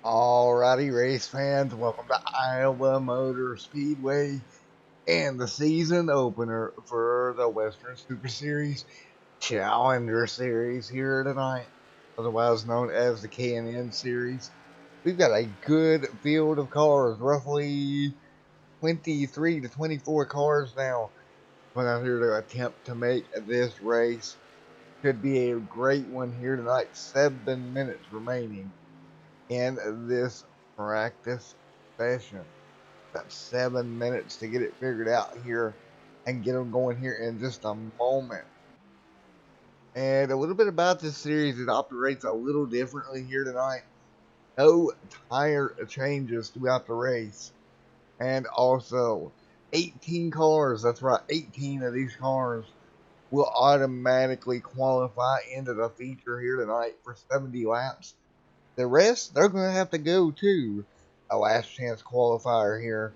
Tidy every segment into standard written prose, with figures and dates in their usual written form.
Alrighty, race fans, welcome to Iowa Motor Speedway and the season opener for the Western Super Series Challenger Series here tonight, otherwise known as the K&N Series. We've got a good field of cars, roughly 23 to 24 cars now, going out here to attempt to make this race. Should be a great one here tonight. 7 minutes remaining in this practice session. Got 7 minutes to get it figured out here and get them going here in just a moment. And a little bit about this series, it operates a little differently here tonight. No tire changes throughout the race. And also, 18 cars, that's right, 18 of these cars will automatically qualify into the feature here tonight for 70 laps. The rest, they're going to have to go to a last chance qualifier here.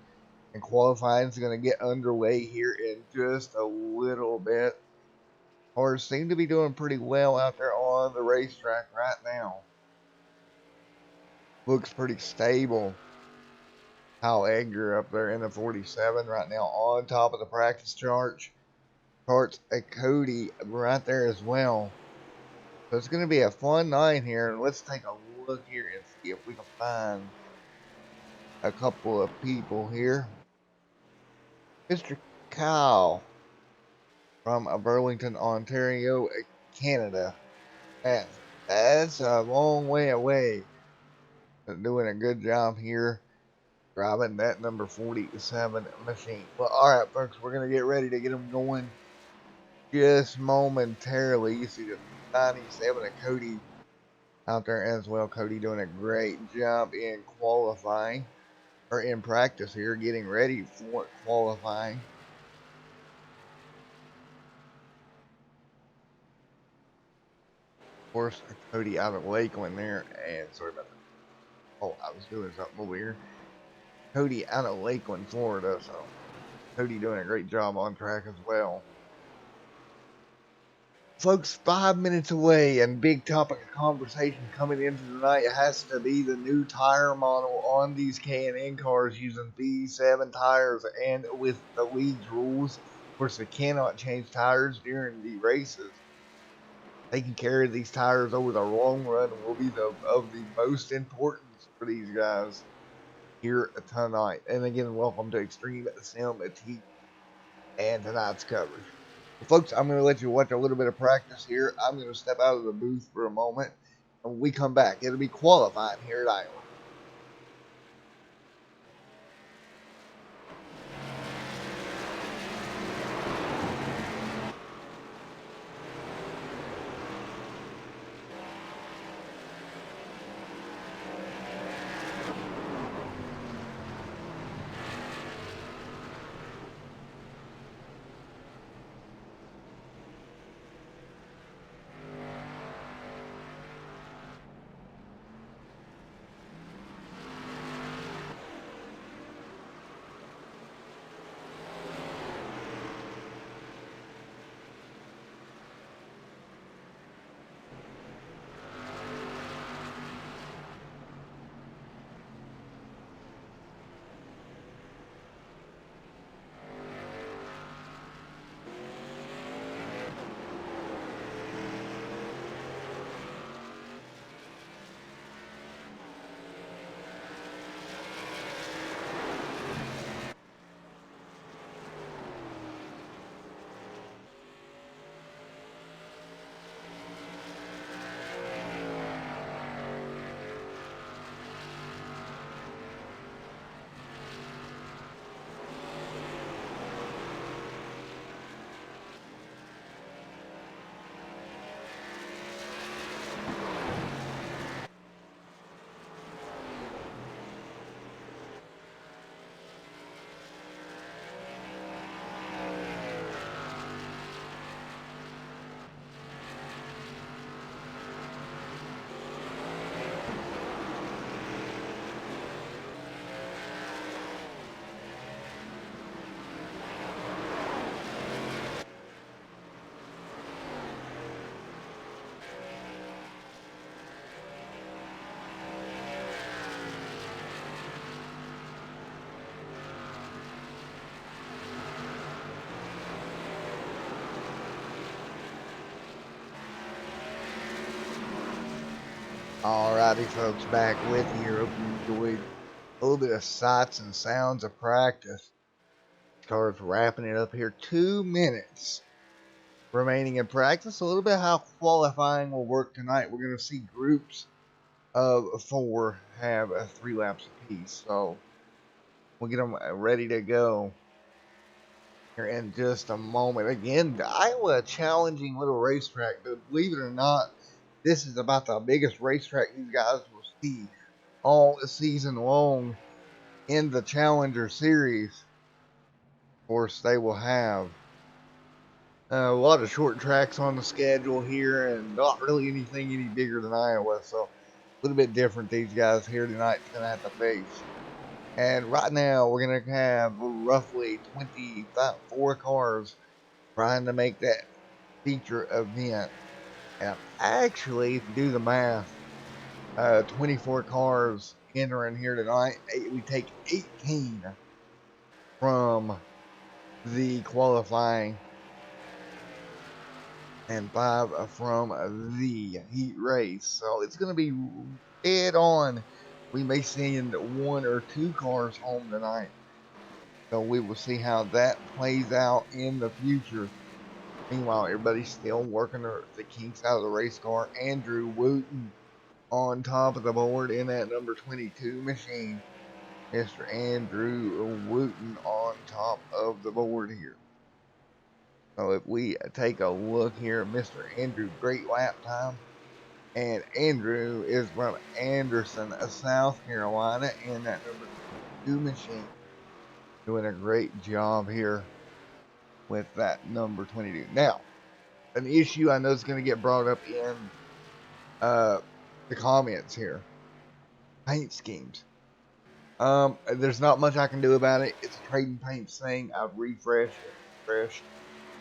And qualifying is going to get underway here in just a little bit. Cars seem to be doing pretty well out there on the racetrack right now. Looks pretty stable. Kyle Edgar up there in the 47 right now on top of the practice charts. Cody right there as well. So it's going to be a fun night here. And let's take a look here and see if we can find a couple of people here. Mr. Kyle from Burlington, Ontario, Canada. Man, that's a long way away. Doing a good job here driving that number 47 machine. Well, all right, folks, we're going to get ready to get them going just momentarily. You see the 97 of Cody out there as well. Cody doing a great job in qualifying, or in practice here, getting ready for qualifying. Of course, Cody out of Lakeland there, and sorry about that. Oh, I was doing something over here. Cody out of Lakeland, Florida, so Cody doing a great job on track as well. Folks, 5 minutes away, and big topic of conversation coming into tonight has to be the new tire model on these K&N cars using V7 tires, and with the league's rules, of course, they cannot change tires during the races. They can carry these tires over the long run and will be of the most importance for these guys here tonight. And again, welcome to Extreme Sim TV and tonight's coverage. Well, folks, I'm going to let you watch a little bit of practice here. I'm going to step out of the booth for a moment. And when we come back, it'll be qualifying here at Iowa. Alrighty, folks, back with you. Hope you enjoyed a little bit of sights and sounds of practice. Car's wrapping it up here. 2 minutes remaining in practice. A little bit how qualifying will work tonight. We're going to see groups of 4 have 3 laps apiece. So we'll get them ready to go here in just a moment. Again, Iowa, a challenging little racetrack, but believe it or not, this is about the biggest racetrack these guys will see all season long in the Challenger Series. Of course, they will have a lot of short tracks on the schedule here and not really anything any bigger than Iowa. So a little bit different these guys here tonight going to have to face. And right now, we're going to have roughly 24 cars trying to make that feature event. And actually, if you do the math, 24 cars entering here tonight. We take 18 from the qualifying and 5 from the heat race. So it's going to be dead on. We may send 1 or 2 cars home tonight. So we will see how that plays out in the future. Meanwhile, everybody's still working the kinks out of the race car. Andrew Wooten on top of the board in that number 22 machine. Mr. Andrew Wooten on top of the board here. So if we take a look here, Mr. Andrew, great lap time. And Andrew is from Anderson, South Carolina, in that number 2 machine. Doing a great job here with that number 22. Now, an issue I know is going to get brought up in the comments here. Paint schemes. There's not much I can do about it. It's a trading paints thing. I've refreshed,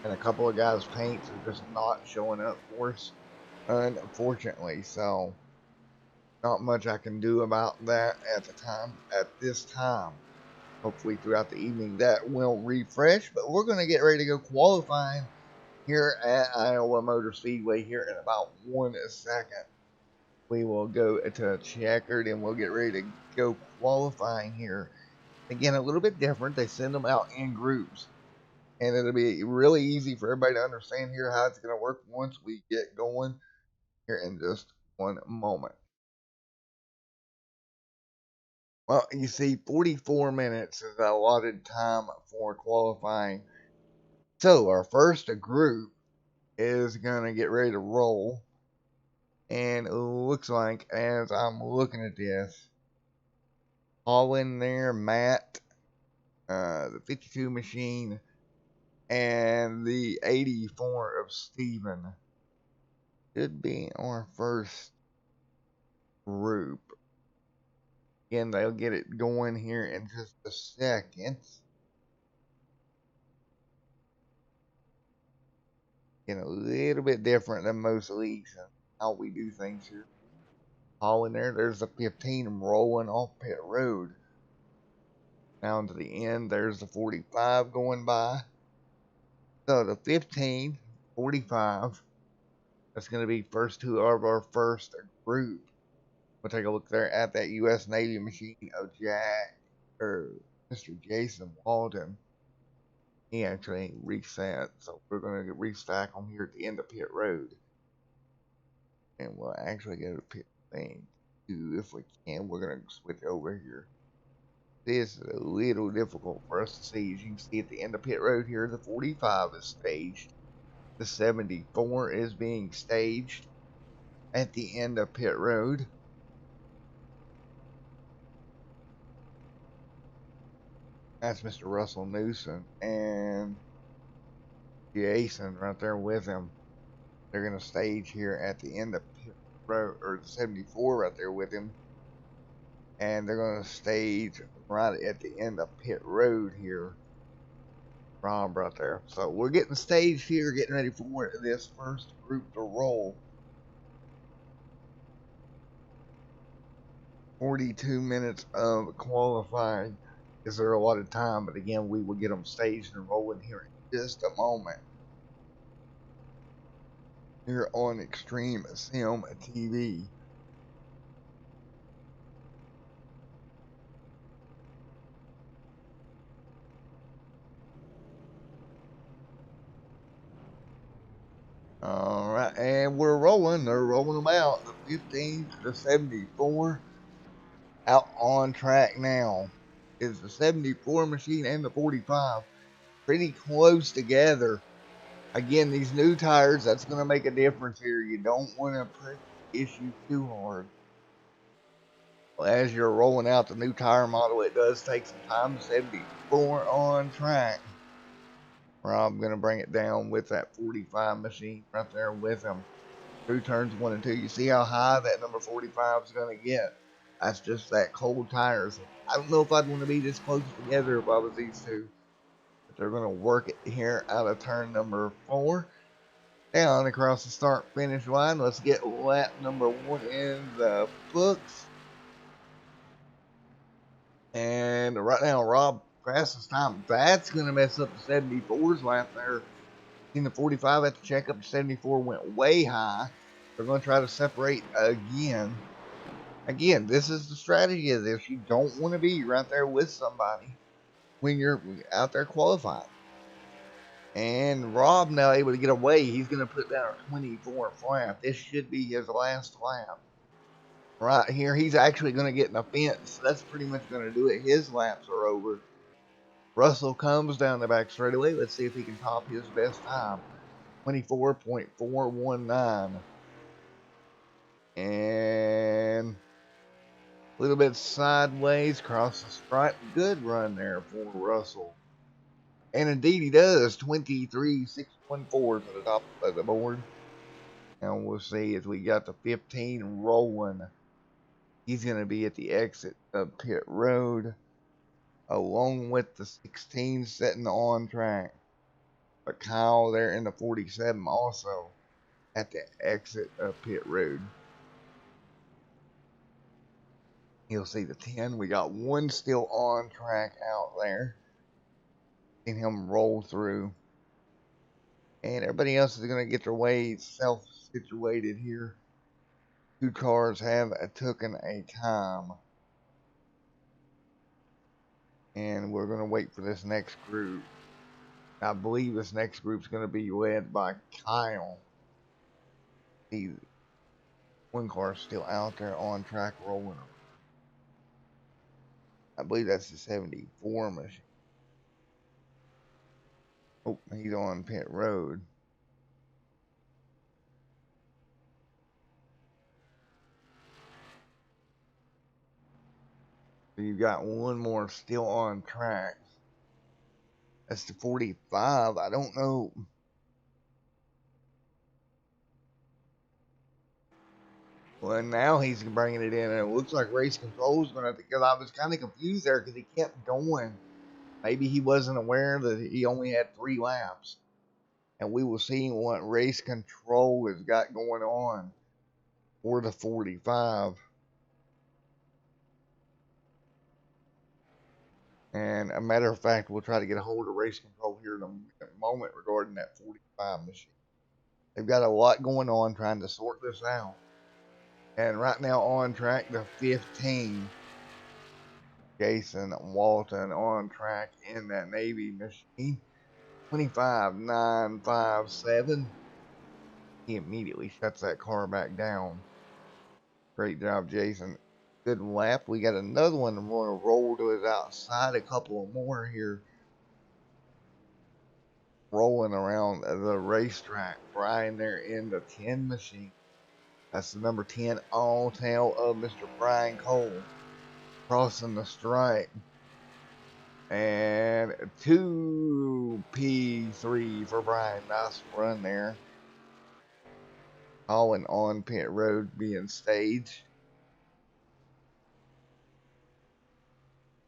and a couple of guys' paints are just not showing up for us, unfortunately. So, not much I can do about that at this time. Hopefully throughout the evening that will refresh, but we're going to get ready to go qualifying here at Iowa Motor Speedway here in about 1 second. We will go to checkered and we'll get ready to go qualifying here. Again, a little bit different. They send them out in groups, and it'll be really easy for everybody to understand here how it's going to work once we get going here in just 1 moment. Well, you see, 44 minutes is the allotted time for qualifying. So our first group is going to get ready to roll. And it looks like, as I'm looking at this, all in there, Matt, the 52 machine, and the 84 of Steven should be our first group. Again, they'll get it going here in just a second. A little bit different than most leagues and how we do things here. All in there, there's the 15 rolling off pit road. Down to the end, there's the 45 going by. So the 15, 45, that's going to be first 2 of our first group. We'll take a look there at that U.S. Navy machine of Mr. Jason Walden. He actually reset, so we're going to restack them here at the end of pit road. And we'll actually go to pit lane 2 if we can. We're going to switch over here. This is a little difficult for us to see. As you can see at the end of pit road here, the 45 is staged. The 74 is being staged at the end of pit road. That's Mr. Russell Newsom and Jason right there with him. They're going to stage here at the end of pit road, or the 74 right there with him. And they're going to stage right at the end of pit road here. Rob right there. So we're getting staged here, getting ready for this first group to roll. 42 minutes of qualifying is there a lot of time, but again, we will get them staged and rolling here in just a moment. Here on Extreme Sim TV. All right, and we're rolling. They're rolling them out. The 15 to the 74 out on track now. Is the 74 machine and the 45 pretty close together. Again, these new tires, that's going to make a difference here. You don't want to push the issue too hard. As you're rolling out the new tire model, it does take some time. 74 on track. Rob going to bring it down with that 45 machine right there with him. Through turns 1 and 2. You see how high that number 45 is going to get. That's just that cold tires. I don't know if I'd want to be this close together if I was these two. But they're going to work it here out of turn number 4. Down across the start finish line. Let's get lap number 1 in the books. And right now, Rob, fastest time. That's going to mess up the 74's lap there. In the 45 at the checkup, 74 went way high. They're going to try to separate again. Again, this is the strategy of this. You don't want to be right there with somebody when you're out there qualifying. And Rob now able to get away. He's going to put down a 24th lap. This should be his last lap. Right here, he's actually going to get in a fence. That's pretty much going to do it. His laps are over. Russell comes down the back straightaway. Let's see if he can top his best time. 24.419. And a little bit sideways, across the stripe. Good run there for Russell. And indeed he does. 23.614 to the top of the board. And we'll see as we got the 15 rolling. He's going to be at the exit of pit road, along with the 16 setting on track. But Kyle there in the 47 also at the exit of pit road. You'll see the 10. We got one still on track out there. Seen him roll through. And everybody else is going to get their way self-situated here. Two cars have taken a time. And we're going to wait for this next group. I believe this next group is going to be led by Kyle. One car still out there on track rolling. I believe that's the 74 machine. Oh, he's on pit road. So you've got one more still on track. That's the 45. I don't know. Well, now he's bringing it in, and it looks like race control is going to, because I was kind of confused there because he kept going. Maybe he wasn't aware that he only had 3 laps. And we will see what race control has got going on for the 45. And a matter of fact, we'll try to get a hold of race control here in a moment regarding that 45 machine. They've got a lot going on trying to sort this out. And right now on track, the 15. Jason Walton on track in that Navy machine. 25.957. He immediately shuts that car back down. Great job, Jason. Good lap. We got another one. I'm going to roll to his outside. A couple more here. Rolling around the racetrack. Brian there in the 10 machine. That's the number 10 all tail of Mr. Brian Cole. Crossing the stripe. And 2P3 for Brian. Nice run there. Colin on pit road being staged.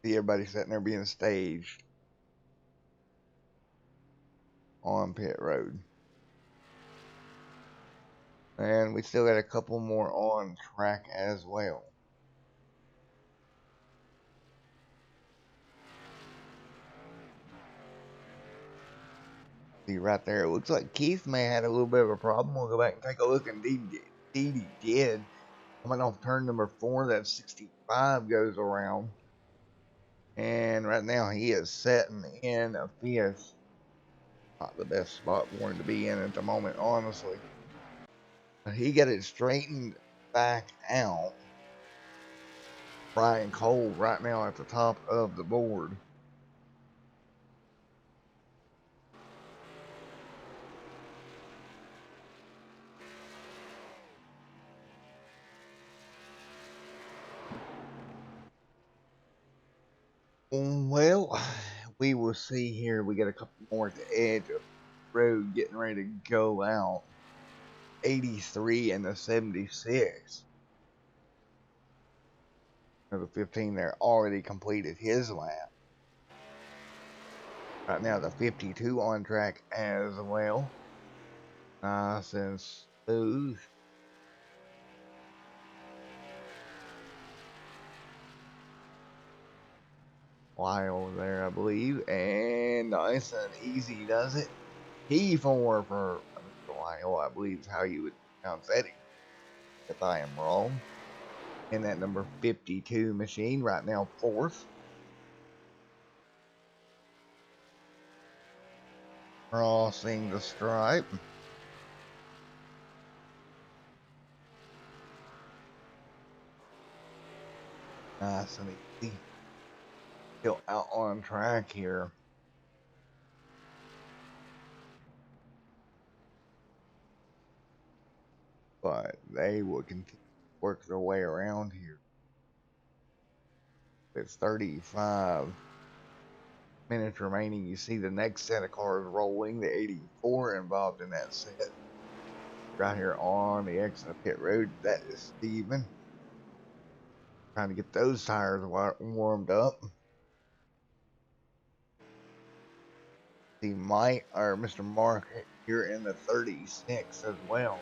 See everybody sitting there being staged on pit road. And we still got a couple more on track as well. See right there, it looks like Keith may have had a little bit of a problem. We'll go back and take a look, and indeed he did. Coming off turn number 4, that 65 goes around. And right now he is setting in a fifth. Not the best spot for him to be in at the moment, honestly. But he got it straightened back out. Brian Cole right now at the top of the board. Well, we will see here. We got a couple more at the edge of the road getting ready to go out. 83 and the 76. The 15 there already completed his lap. Right now the 52 on track as well. Nice and smooth. Lyle there, I believe, and nice and easy does it. P4 for Mr. Lyle, I believe is how you would pronounce that, if I am wrong. In that number 52 machine, right now fourth. Crossing the stripe. Nice and easy. Still out on track here. But they will continue to work their way around here. It's 35 minutes remaining. You see the next set of cars rolling. The 84 involved in that set. Right here on the exit of pit road. That is Steven. Trying to get those tires warmed up. See Mr. Mark here in the 36 as well.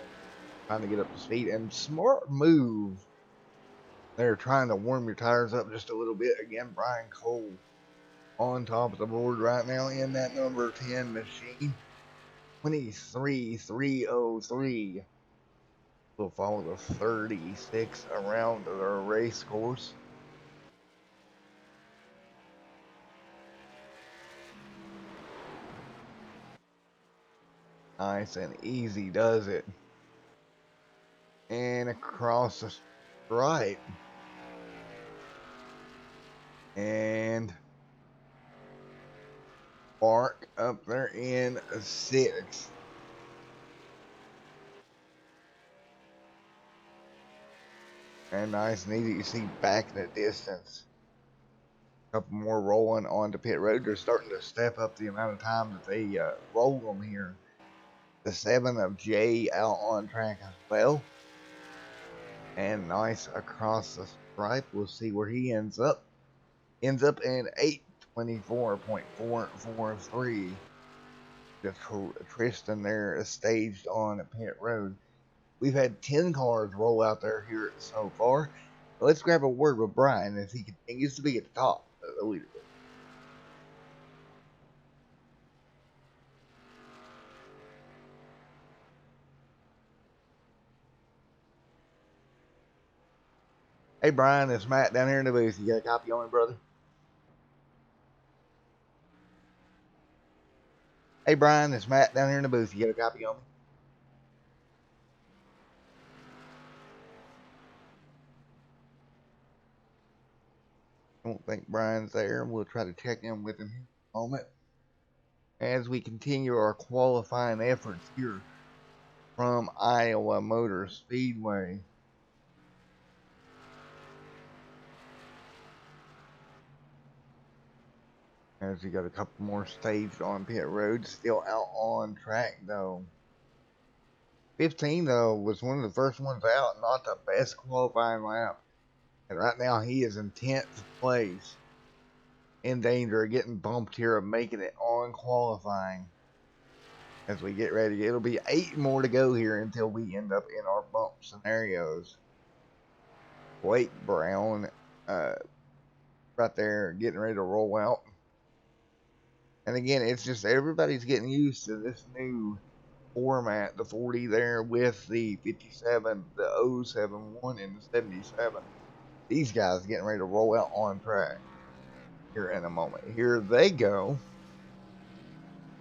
Trying to get up to speed. And smart move. They're trying to warm your tires up just a little bit. Again, Brian Cole on top of the board right now in that number 10 machine. 23,303. We'll follow the 36 around the race course. Nice and easy does it. And across the stripe. And Mark up there in 6. And nice and easy. You see back in the distance. A couple more rolling onto pit road. They're starting to step up the amount of time that they roll them here. The 7 of Jay out on track as well. And nice across the stripe. We'll see where he ends up. Ends up in 8:24.443. Just Tristan there is staged on pit road. We've had 10 cars roll out there here so far. Let's grab a word with Brian as he continues to be at the top of the leaderboard. Hey Brian, it's Matt down here in the booth. You got a copy on me, brother? Hey Brian, it's Matt down here in the booth. You got a copy on me? I don't think Brian's there. We'll try to check in with him in a moment. As we continue our qualifying efforts here from Iowa Motor Speedway. As we got a couple more staged on pit road, still out on track though. 15 though was one of the first ones out, not the best qualifying lap. And right now he is in 10th place. In danger of getting bumped here of making it on qualifying. As we get ready, it'll be 8 more to go here until we end up in our bump scenarios. Blake Brown right there getting ready to roll out. And again, it's just everybody's getting used to this new format, the 40 there with the 57, the 071, and the 77. These guys getting ready to roll out on track here in a moment. Here they go.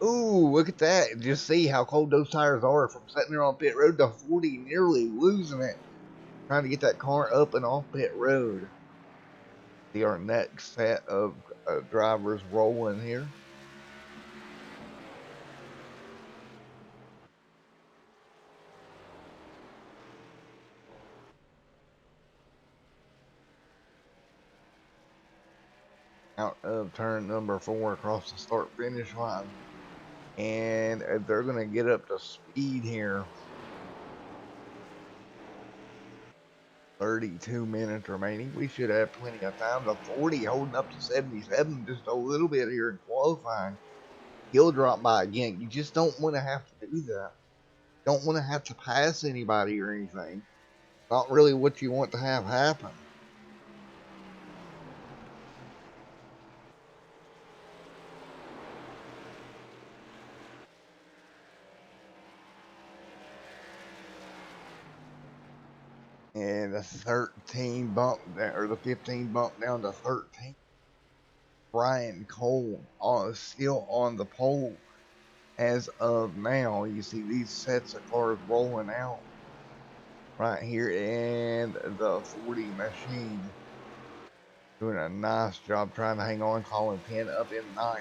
Ooh, look at that. Just see how cold those tires are from sitting there on pit road to 40, nearly losing it. Trying to get that car up and off pit road. See our next set of drivers rolling here. Out of turn number 4 across the start finish line. And they're going to get up to speed here. 32 minutes remaining. We should have plenty of time. The 40 holding up to 77 just a little bit here in qualifying. He'll drop by again. You just don't want to have to do that. Don't want to have to pass anybody or anything. Not really what you want to have happen. And the 13 bump down, or the 15 bump down to 13. Ryan Cole still on the pole as of now. You see these sets of cars rolling out right here, and the 40 machine doing a nice job trying to hang on. Colin Penn up in 9th.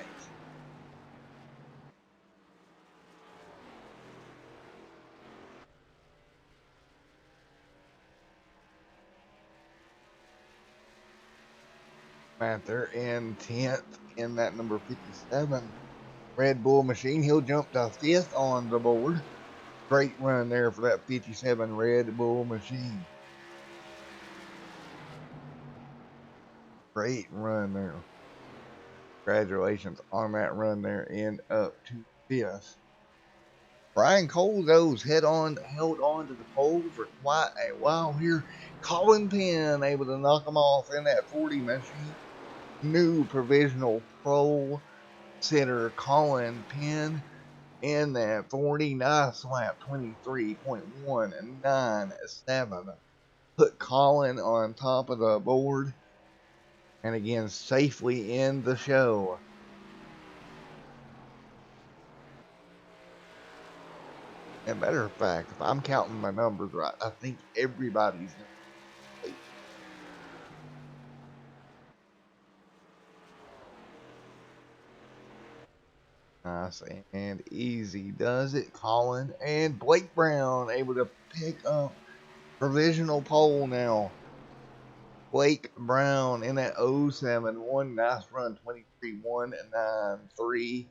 They're in 10th in that number 57 Red Bull machine. He'll jump to 5th on the board. Great run there for that 57 Red Bull machine. Great run there. Congratulations on that run there and up to 5th. Brian Cole, though, held on to the pole for quite a while here. Colin Penn able to knock him off in that 40 machine. New provisional pro center Colin Penn in that 40. Nice lap, 23.197. Put Colin on top of the board. And again, safely in the show. As a matter of fact, if I'm counting my numbers right, I think everybody's in. Nice and easy does it. Colin and Blake Brown able to pick up provisional pole now. Blake Brown in that 07-1. Nice run, 23.193.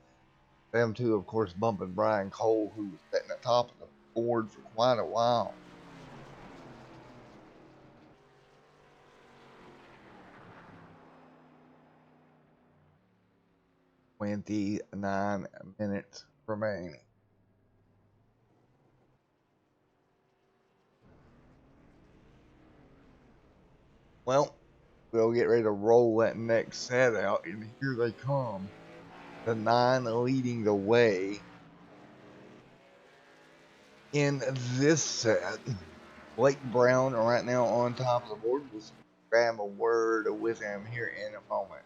Them two, of course, bumping Brian Cole, who was sitting at the top of the board for quite a while. "29 minutes remaining." Well, we'll get ready to roll that next set out, and here they come. The 9 leading the way in this set. Blake Brown right now on top of the board. We'll grab a word with him here in a moment.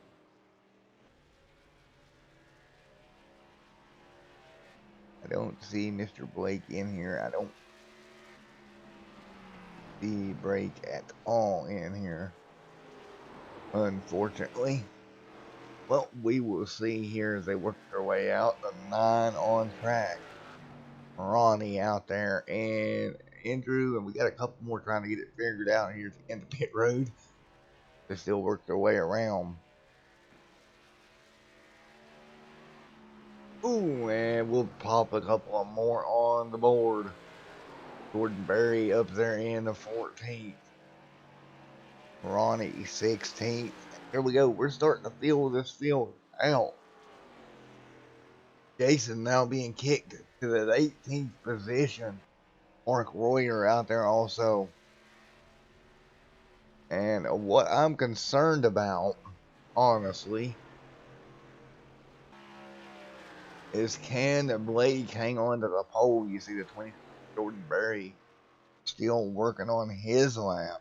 I don't see Mr. Blake in here. I don't see Blake at all in here, unfortunately. Well, we will see here as they work their way out. The 9 on track. Ronnie out there and Andrew, and we got a couple more trying to get it figured out here at the end of pit road. They still work their way around. Ooh, and we'll pop a couple of more on the board. Jordan Berry up there in the 14th. Ronnie 16th. Here we go. We're starting to feel this field out. Jason now being kicked to the 18th position. Mark Royer out there also. And what I'm concerned about, honestly, is can Blake hang on to the pole? You see the 20 Jordan Berry still working on his lap.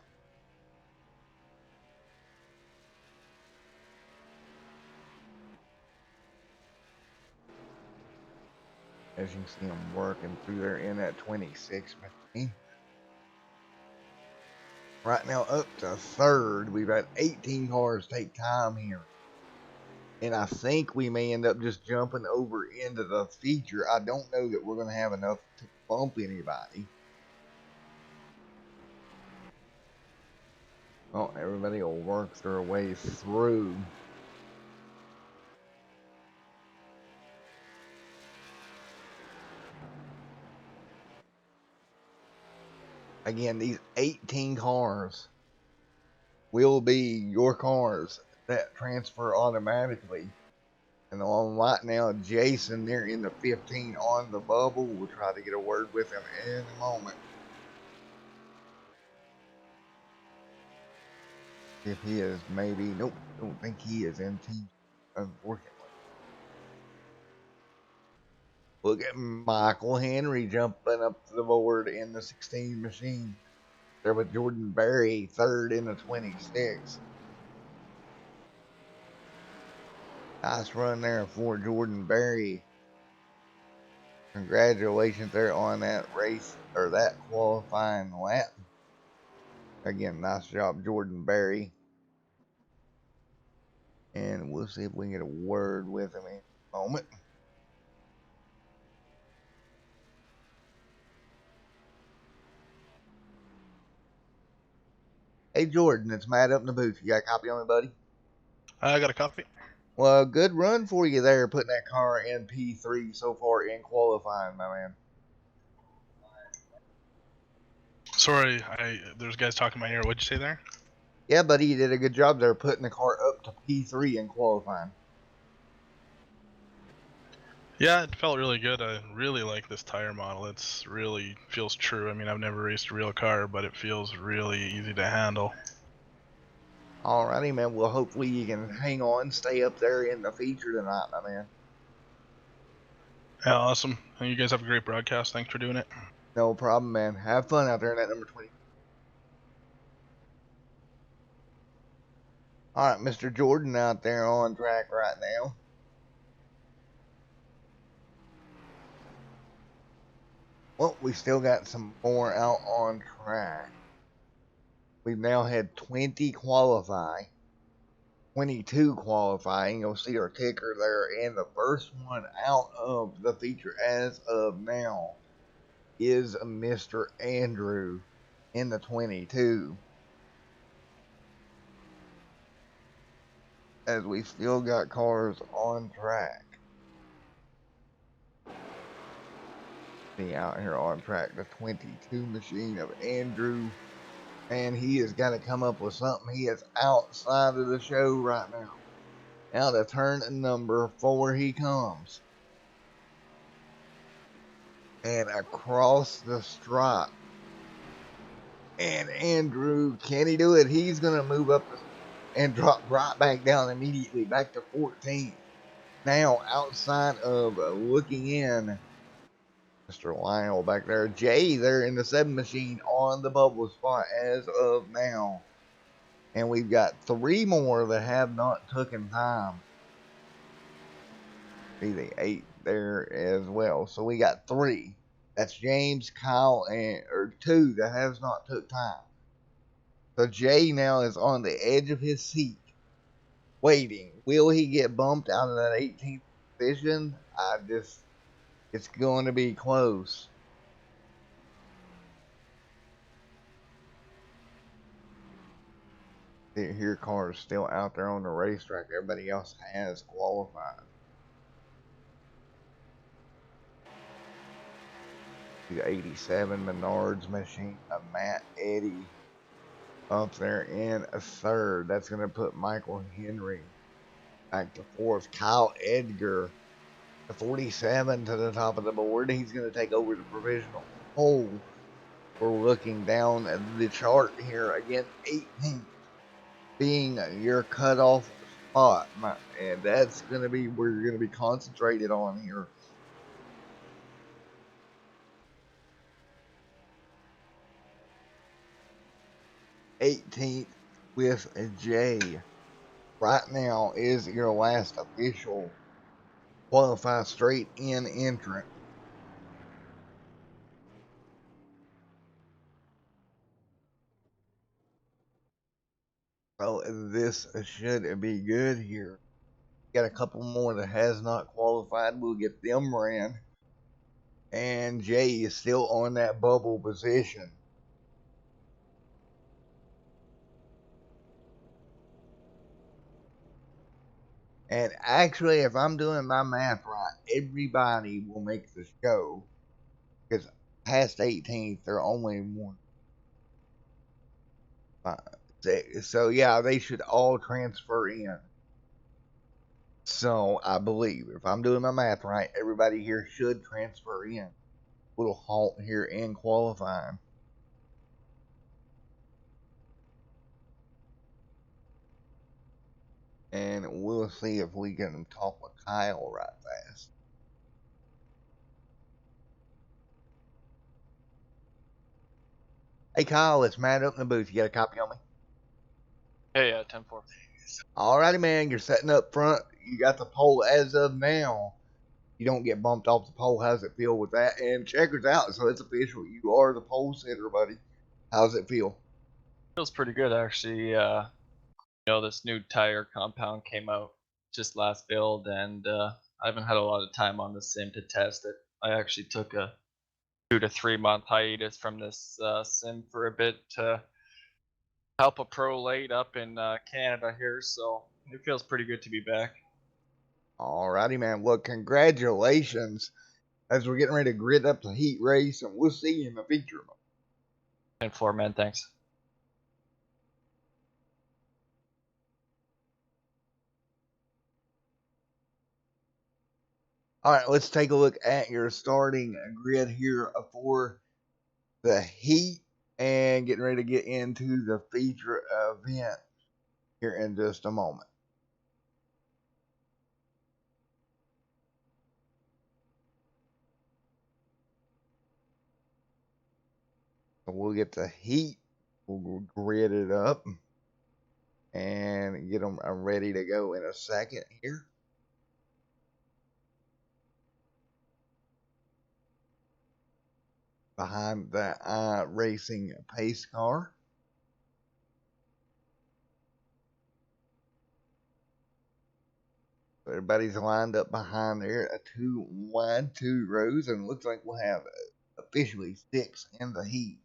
As you can see them working through there in that 26 machine. Right now up to third. We've had 18 cars take time here. And I think we may end up just jumping over into the feature. I don't know that we're going to have enough to bump anybody. Well, everybody will work their way through. Again, these 18 cars will be your cars that transfer automatically. And on right now, Jason, they're in the 15 on the bubble. We'll try to get a word with him in a moment. If he is maybe, nope, don't think he is in team, unfortunately. Look at Michael Henry jumping up the board in the 16 machine. There with Jordan Berry, third in the 26. Nice run there for Jordan Berry. Congratulations there on that race, or that qualifying lap. Again, nice job, Jordan Berry. And we'll see if we can get a word with him in a moment. Hey, Jordan, it's Matt up in the booth. You got a copy on me, buddy? I got a copy. Well, good run for you there, putting that car in P3 so far in qualifying, my man. Sorry, there's guys talking in my ear. What'd you say there? Yeah, buddy, you did a good job there putting the car up to P3 in qualifying. Yeah, it felt really good. I really like this tire model. It's really feels true. I mean, I've never raced a real car, but it feels really easy to handle. Alrighty, man. Well, hopefully you can hang on, stay up there in the feature tonight, my man. Yeah, awesome. You guys have a great broadcast. Thanks for doing it. No problem, man. Have fun out there in that number 20. Alright, Mr. Jordan out there on track right now. Well, we still got some more out on track. We've now had 20 qualify, 22 qualifying. You'll see our ticker there, and the first one out of the feature as of now is Mr. Andrew in the 22. As we still got cars on track. See out here on track, the 22 machine of Andrew. And he has got to come up with something. He is outside of the show right now. Now to turn number 4 he comes. And across the stripe. And Andrew, can he do it? He's going to move up and drop right back down immediately. Back to 14. Now outside of looking in. Mr. Lionel back there. Jay there in the 7 machine on the bubble spot as of now. And we've got 3 more that have not taken time. See the 8 there as well. So we got 3. That's James, Kyle, and or 2 that has not took time. So Jay now is on the edge of his seat, waiting. Will he get bumped out of that 18th position? It's going to be close. Here cars still out there on the racetrack. Everybody else has qualified. The 87 Menards machine of Matt Eddy up there in a third. That's going to put Michael Henry back to fourth. Kyle Edgar, the 47 to the top of the board. He's going to take over the provisional pole. We're looking down at the chart here again. 18th being your cutoff spot. And that's going to be where you're going to be concentrated on here. 18th with a J. Right now is your last official qualify straight in entrant. So this should be good here. Got a couple more that has not qualified. We'll get them ran. And Jay is still on that bubble position. And actually, if I'm doing my math right, everybody will make the show. Because past 18th, they're only one. So yeah, they should all transfer in. So I believe, if I'm doing my math right, everybody here should transfer in. Little halt here in qualifying. And we'll see if we can talk with Kyle right fast. Hey Kyle, it's Matt up in the booth. You got a copy on me? Hey, 10-4. Alrighty, man. You're setting up front. You got the pole as of now. You don't get bumped off the pole. How's it feel with that? And checker's out, so it's official. You are the pole sitter, buddy. How's it feel? Feels pretty good, actually. This new tire compound came out just last build, and I haven't had a lot of time on the sim to test it. I actually took a 2 to 3 month hiatus from this sim for a bit to help a pro late up in Canada here, so it feels pretty good to be back. Alrighty, man. Well, congratulations as we're getting ready to grid up the heat race, and we'll see you in the feature. 10-4, man. Thanks. All right, let's take a look at your starting grid here for the heat and getting ready to get into the feature event here in just a moment. So we'll get the heat, we'll grid it up and get them ready to go in a second here. Behind that racing pace car. Everybody's lined up behind there, a 2 wide 2 rows, and it looks like we'll have officially 6 in the heat.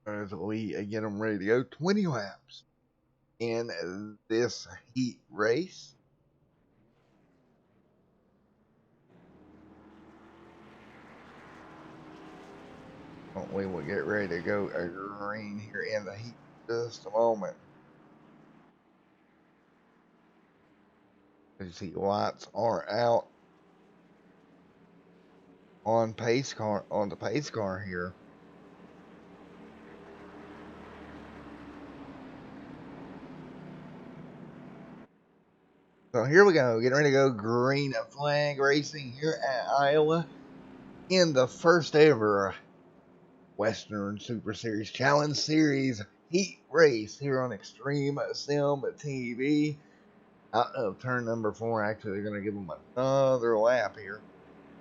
As we get them ready to go, 20 laps in this heat race. We will get ready to go green here in the heat in just a moment. As you see, lights are out on the pace car here. So here we go, getting ready to go green flag racing here at Iowa in the first ever Western Super Series Challenge Series heat race here on Extreme Sim TV. Out of turn number 4, actually they're going to give them another lap here.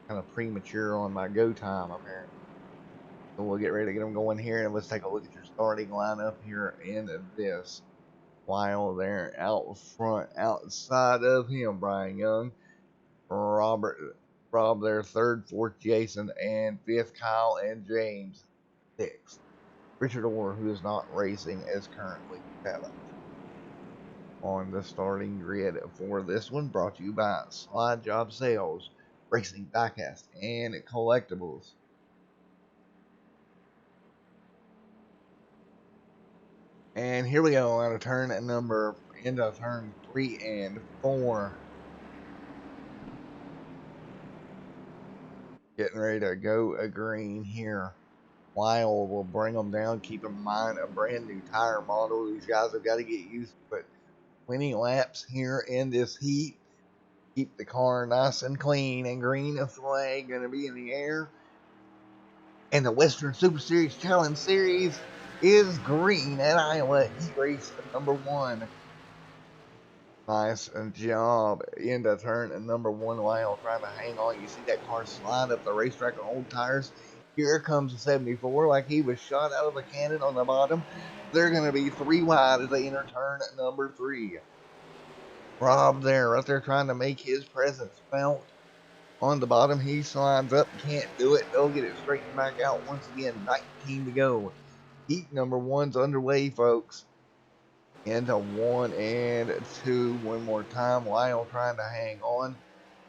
Kind of premature on my go time apparently. So we'll get ready to get them going here, and let's take a look at your starting lineup here in this. While they're out front, outside of him, Brian Young, Rob there, 3rd, 4th, Jason, and 5th, Kyle and James, 6th. Richard Orr, who is not racing, is currently 7th. On the starting grid for this one, brought to you by Slide Job Sales, Racing Diecast, and Collectibles. And here we go on into turn 3 and 4. Getting ready to go green here. Lyle will bring them down. Keep in mind, a brand new tire model. These guys have got to get used to it. 20 laps here in this heat. Keep the car nice and clean, and green flag going to be in the air. And the Western Super Series Challenge Series is green at Iowa Heat Race number 1. Nice job in the turn. And number 1, Lyle trying to hang on. You see that car slide up the racetrack on old tires. Here comes the 74 like he was shot out of a cannon on the bottom. They're going to be 3 wide as they enter turn number 3. Rob there, right there trying to make his presence felt. On the bottom, he slides up, can't do it. They'll get it straightened back out once again. 19 to go. Heat number 1's underway, folks. Into 1 and 2 one more time. Lyle trying to hang on.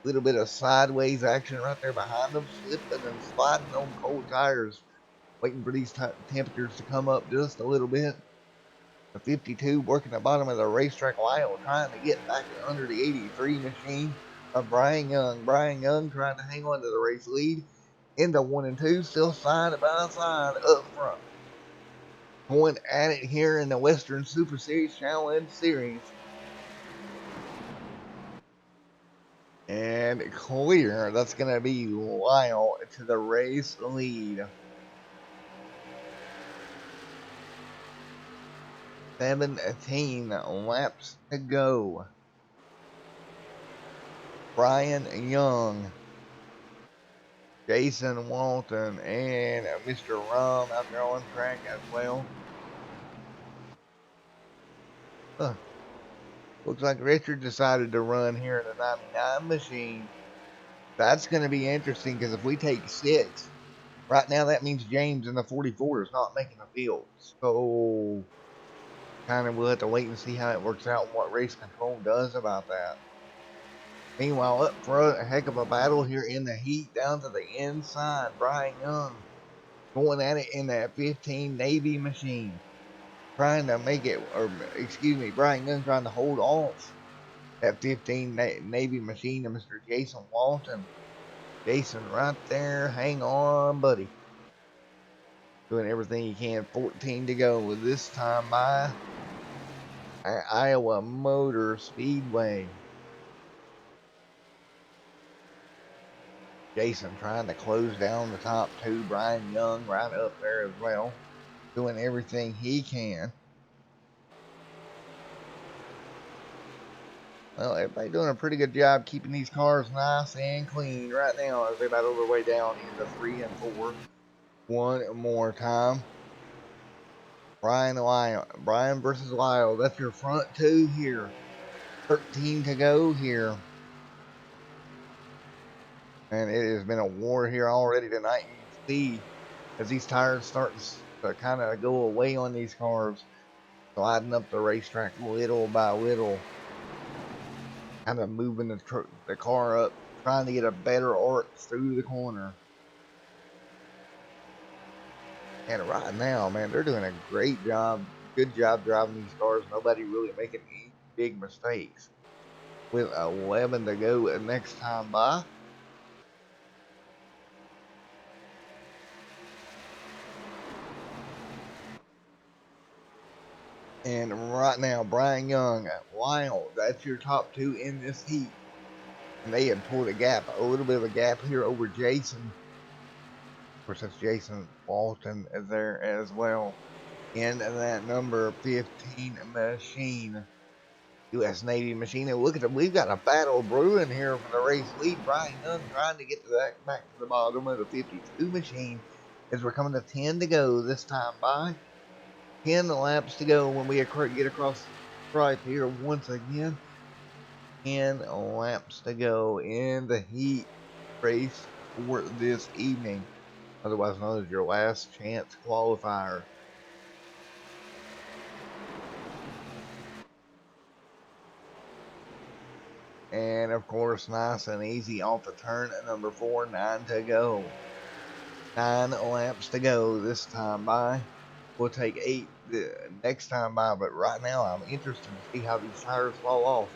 Little bit of sideways action right there behind them, slipping and sliding on cold tires. Waiting for these temperatures to come up just a little bit. The 52 working the bottom of the racetrack. Lyle trying to get back under the 83 machine of Brian Young. Brian Young trying to hang on to the race lead. Into 1 and 2, still side by side up front. Going at it here in the Western Super Series Challenge Series. And clear. That's going to be Lyle to the race lead. 17 laps to go. Brian Young, Jason Walton, and Mr. Rum out there on track as well. Looks like Richard decided to run here in the 99 machine. That's going to be interesting because if we take 6, right now that means James in the 44 is not making the field. So, kind of we'll have to wait and see how it works out and what race control does about that. Meanwhile, up front, a heck of a battle here in the heat down to the inside. Brian Young going at it in that 15 Navy machine. Trying to make it, or excuse me, Brian Young trying to hold off that 15 Navy machine to Mr. Jason Walton. Jason right there. Hang on, buddy. Doing everything he can. 14 to go with this time by Iowa Motor Speedway. Jason trying to close down the top 2. Brian Young right up there as well. Doing everything he can. Well, everybody doing a pretty good job keeping these cars nice and clean right now as they battle their way down into 3 and 4. One more time. Brian versus Lyle. That's your front 2 here. 13 to go here. And it has been a war here already tonight. You can see as these tires start to kind of go away on these cars, sliding up the racetrack little by little. Kind of moving the car up, trying to get a better arc through the corner. And right now, man, they're doing a great job. Good job driving these cars. Nobody really making any big mistakes. With 11 to go next time by. And right now, Brian Young, Lyle, that's your top 2 in this heat. And they had pulled a little bit of a gap here over Jason. Of course, that's Jason Walton there as well. In that number 15 machine. U.S. Navy machine. And look at them. We've got a battle brewing here for the race lead. Brian Young trying to get to that back to the bottom of the 52 machine as we're coming to 10 to go this time by. 10 laps to go when we get across the stripe here once again. 10 laps to go in the heat race for this evening. Otherwise known as your last chance qualifier. And of course, nice and easy off the turn at number 4, 9 to go. 9 laps to go this time by. We'll take 8 the next time by, but right now I'm interested to see how these tires fall off.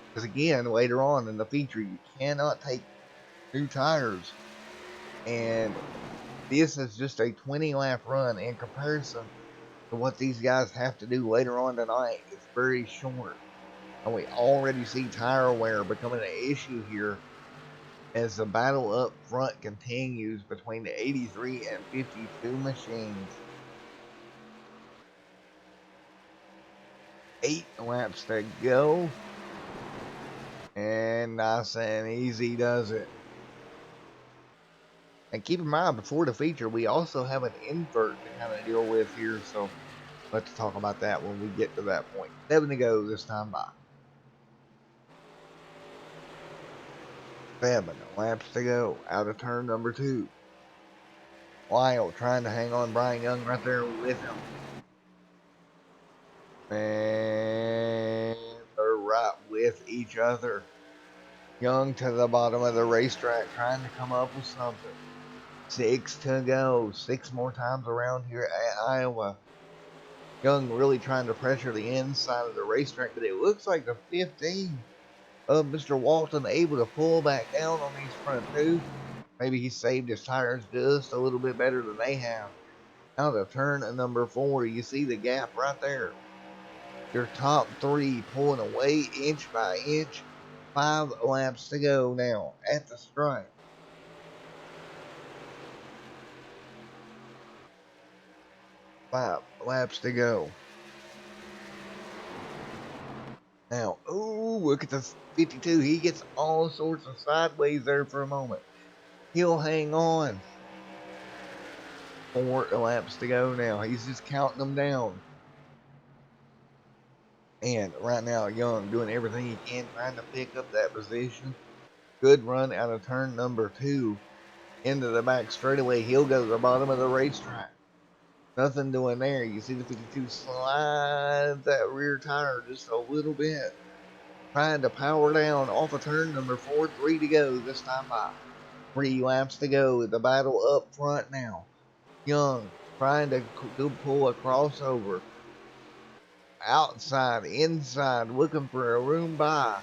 Because again, later on in the feature, you cannot take new tires. And this is just a 20 lap run in comparison to what these guys have to do later on tonight. It's very short. And we already see tire wear becoming an issue here as the battle up front continues between the 83 and 52 machines. 8 laps to go. And nice and easy does it. And keep in mind, before the feature, we also have an invert to kind of deal with here, so let's talk about that when we get to that point. 7 to go this time by. 7 laps to go out of turn number 2. Lyle trying to hang on Brian Young right there with him. And they're right with each other. Young to the bottom of the racetrack trying to come up with something. 6 to go. 6 more times around here at Iowa. Young really trying to pressure the inside of the racetrack, but it looks like the 15 of Mr. Walton able to pull back down on these front two. Maybe he saved his tires just a little bit better than they have. Out of turn number 4, you see the gap right there. Your top 3 pulling away inch by inch. 5 laps to go now at the stripe. Five laps to go. Now, ooh, look at the 52. He gets all sorts of sideways there for a moment. He'll hang on. 4 laps to go now. He's just counting them down. And right now, Young doing everything he can, trying to pick up that position. Good run out of turn number 2. Into the back straightaway. He'll go to the bottom of the racetrack. Nothing doing there. You see the 52 slide that rear tire just a little bit. Trying to power down off of turn number 4. 3 to go this time by. 3 laps to go. The battle up front now. Young trying to pull a crossover. Outside, inside, looking for a room by.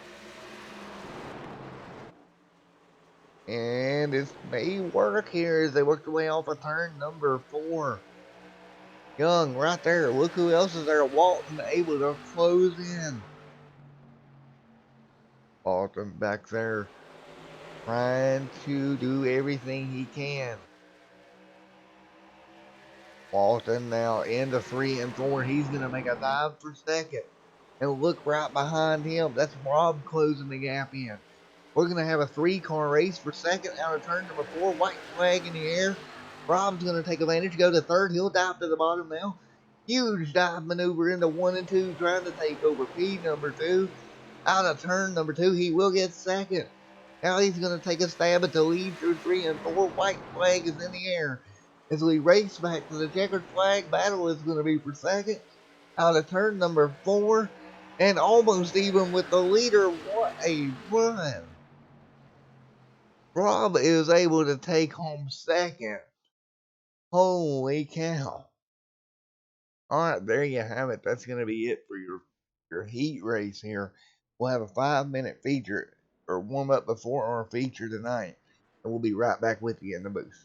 And it may work here as they work their way off of turn number 4. Young right there. Look who else is there. Walton able to close in. Walton back there trying to do everything he can. Walton now into 3 and 4. He's going to make a dive for second. And look right behind him. That's Rob closing the gap in. We're going to have a 3-car race for second out of turn number 4. White flag in the air. Rob's going to take advantage, go to third. He'll dive to the bottom now. Huge dive maneuver into 1 and 2, trying to take over P number 2. Out of turn number 2, he will get second. Now he's going to take a stab at the lead through 3 and 4. White flag is in the air. As we race back to the checkered flag, battle is going to be for second. Out of turn number 4. And almost even with the leader. What a run. Rob is able to take home second. Holy cow. Alright, there you have it. That's going to be it for your heat race here. We'll have a 5-minute feature or warm up before our feature tonight. And we'll be right back with you in the booth.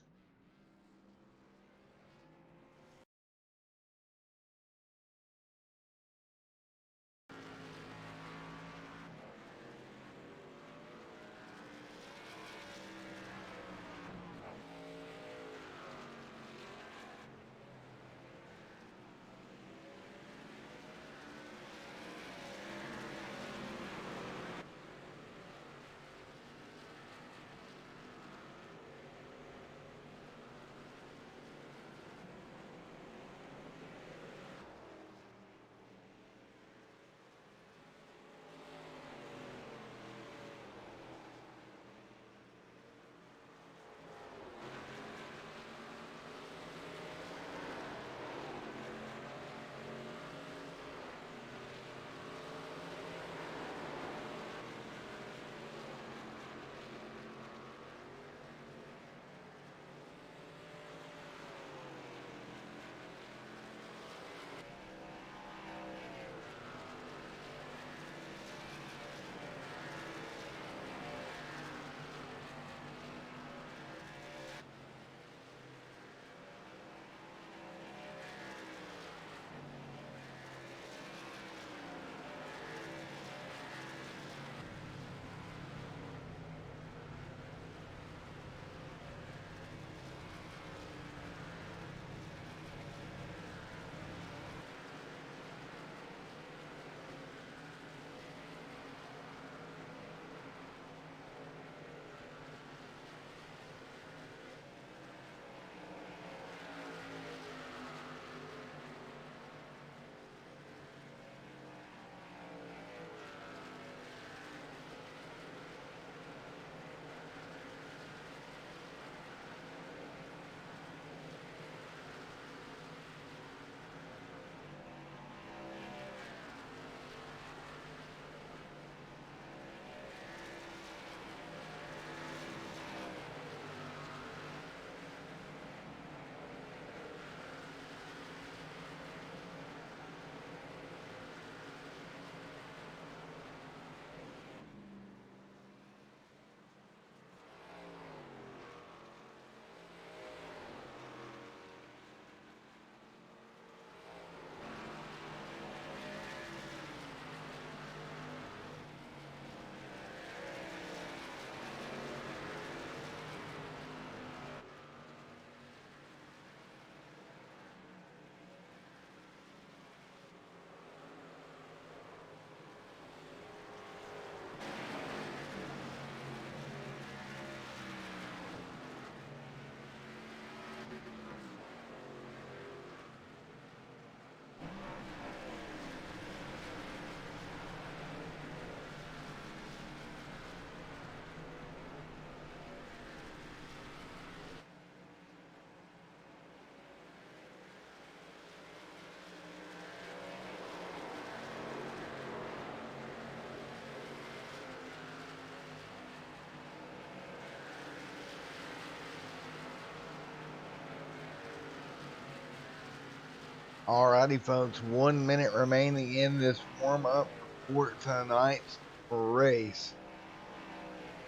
Alrighty, folks, 1 minute remaining in this warm-up for tonight's race.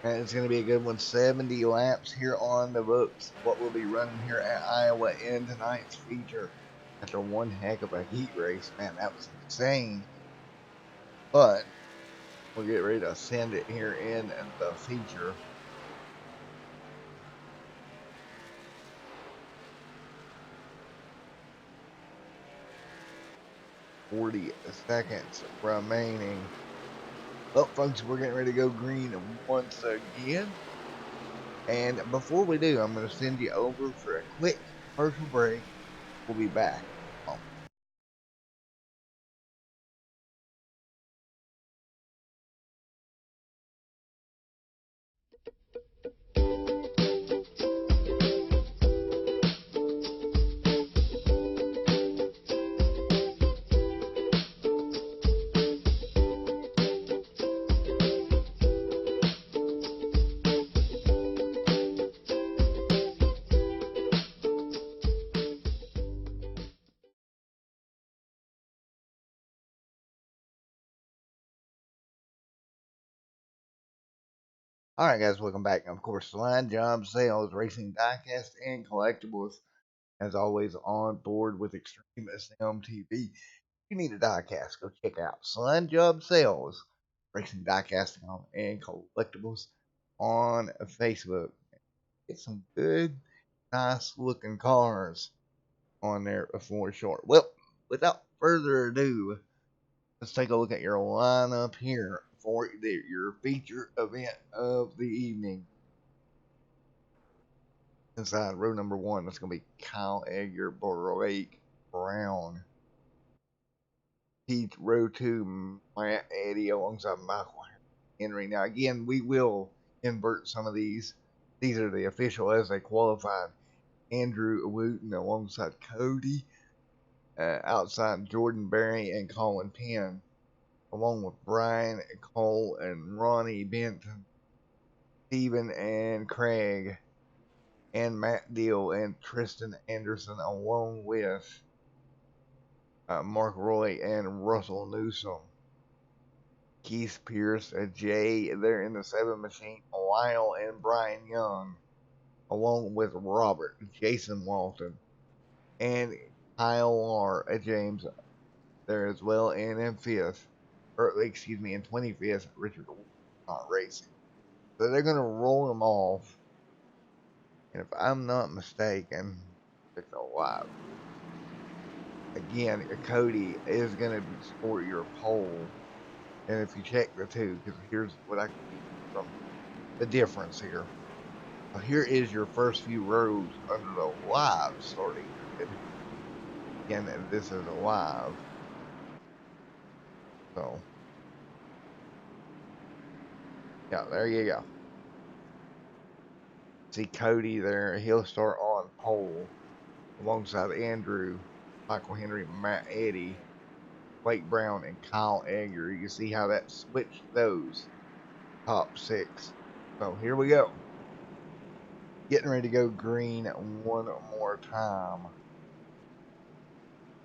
And it's going to be a good one. 70 laps here on the books. What we'll be running here at Iowa in tonight's feature. After one heck of a heat race. Man, that was insane. But we'll get ready to send it here in the feature. .40 seconds remaining. Well, folks, we're getting ready to go green once again. And before we do, I'm going to send you over for a quick commercial break. We'll be back. Alright guys, welcome back. And of course, Line Job Sales, Racing Diecast, and Collectibles, as always, on board with Extreme SMTV. If you need a diecast, go check out Line Job Sales, Racing Diecast, and Collectibles on Facebook. Get some good, nice looking cars on there before short. Well, without further ado, let's take a look at your lineup here for your feature event of the evening. Inside row number 1, that's going to be Kyle Edgar, Blake Brown. Heat row 2, Matt Eddy alongside Michael Henry. Now again, we will invert some of these. These are the official as they qualified. Andrew Wooten alongside Cody. Outside Jordan Berry and Colin Penn, along with Brian Cole and Ronnie Benton, Stephen and Craig, and Matt Deal and Tristan Anderson, along with Mark Roy and Russell Newsom. Keith Pierce, Jay, they're in the 7 machine, Lyle and Brian Young, along with Robert, Jason Walton, and Kyle R. James there as well, and in 5th, or excuse me, in 25th, Richard not racing. So they're going to roll them off, and if I'm not mistaken, it's alive. Again, Cody is going to sport your pole, and if you check the two, because here's what I can see from the difference here. Now, here is your first few rows under the live starting grid. Again, this is live. So, yeah, there you go. See Cody there, he'll start on pole alongside Andrew, Michael Henry, Matt Eddy, Blake Brown, and Kyle Edgar. You can see how that switched those top 6. So here we go. Getting ready to go green one more time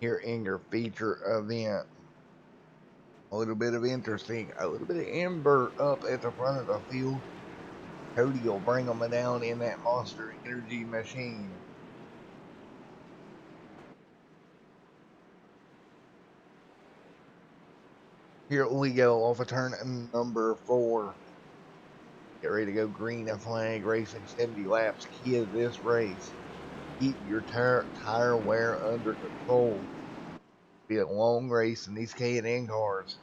here in your feature event. A little bit of interesting, a little bit of invert up at the front of the field. Cody will bring them down in that Monster Energy machine. Here we go off of turn number 4. Get ready to go green and flag racing 70 laps. Key of this race. Keep your tire wear under control. Be a long race in these K&N cars.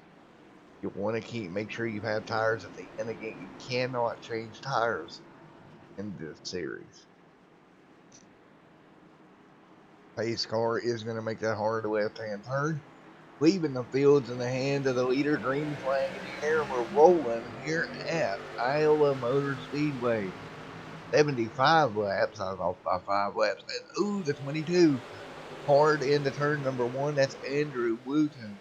You want to make sure you have tires at the end of the game. You cannot change tires in this series. Pace car is going to make that hard left-hand turn. Leaving the fields in the hand of the leader, green flag in the air. We're rolling here at Iowa Motor Speedway. 75 laps. I was off by 5 laps. And, ooh, the 22. Hard into turn number 1. That's Andrew Wooten.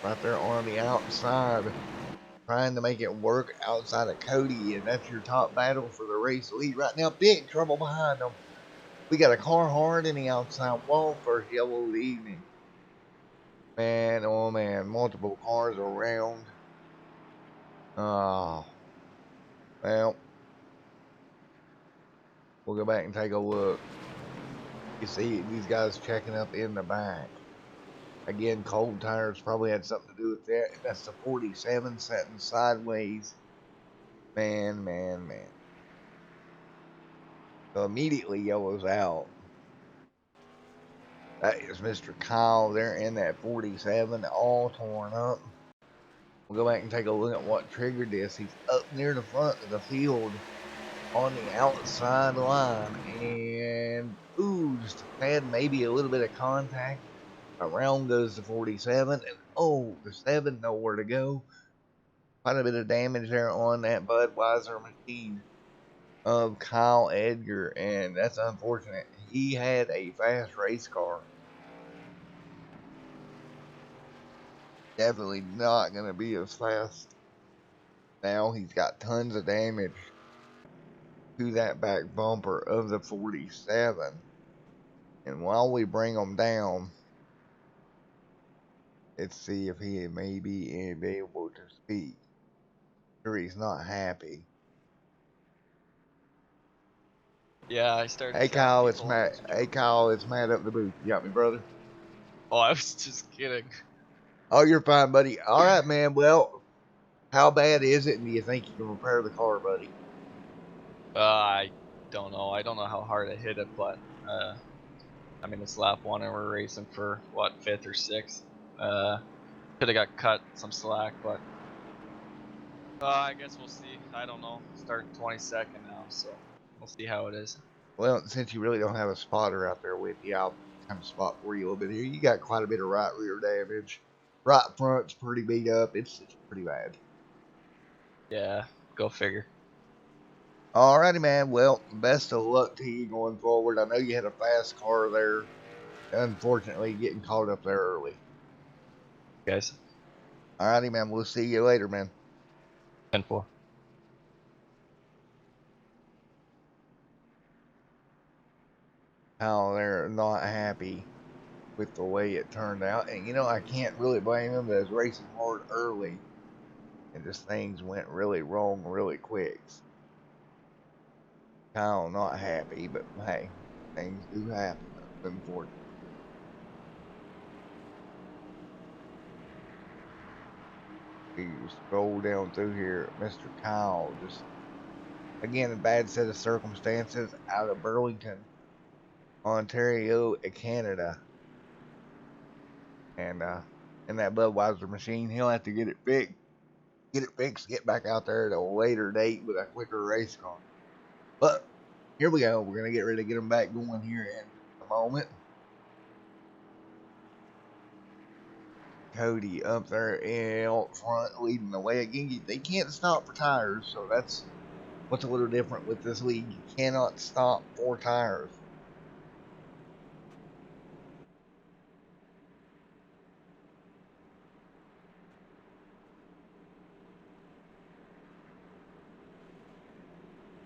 Right there on the outside. Trying to make it work outside of Cody. And that's your top battle for the race lead right now. Big trouble behind them. We got a Carhartt in the outside wall for yellow evening. Man, oh man, multiple cars around. Oh, well, we'll go back and take a look. You see these guys checking up in the back. Again, cold tires probably had something to do with that. That's the 47 setting sideways. Man. So immediately yellow's out. That is Mr. Kyle there in that 47, all torn up. We'll go back and take a look at what triggered this. He's up near the front of the field on the outside line. And, ooh, just had maybe a little bit of contact. Around goes the 47. And, oh, the 7, nowhere to go. Quite a bit of damage there on that Budweiser machine of Kyle Edgar. And that's unfortunate. He had a fast race car. Definitely not going to be as fast. Now he's got tons of damage to that back bumper of the 47. And while we bring him down, let's see if he may be able to speak. Sure, he's not happy. Yeah, I started. Hey Kyle, it's Matt. Hey Kyle, it's Matt up the booth. You got me, brother? Oh, I was just kidding. Oh, you're fine, buddy. All right, man. Well, how bad is it, and do you think you can repair the car, buddy? I don't know. I don't know how hard I hit it, but I mean, it's lap 1 and we're racing for what, 5th or 6th. Could have got cut some slack, but I guess we'll see. I don't know. Starting 22nd now, so we'll see how it is. Well, since you really don't have a spotter out there with you, I'll kind of spot for you a little bit here. You got quite a bit of right rear damage. Right front's pretty beat up. It's pretty bad. Yeah, go figure. Alrighty, man. Well, best of luck to you going forward. I know you had a fast car there. Unfortunately, getting caught up there early. Guys, Alrighty, man. We'll see you later, man. 10-4. How they're not happy with the way it turned out. And, you know, I can't really blame them. They was racing hard early. And just things went really wrong really quick. Kyle not happy, but hey, things do happen. Unfortunately. We scroll down through here. Mr. Kyle just, again, a bad set of circumstances out of Burlington, Ontario, Canada. And in that Budweiser machine, he'll have to get it fixed, get back out there at a later date with a quicker race car. But here we go. We're going to get ready to get them back going here in a moment. Cody up there out front leading the way. Again, they can't stop for tires, so that's what's a little different with this league. You cannot stop for tires.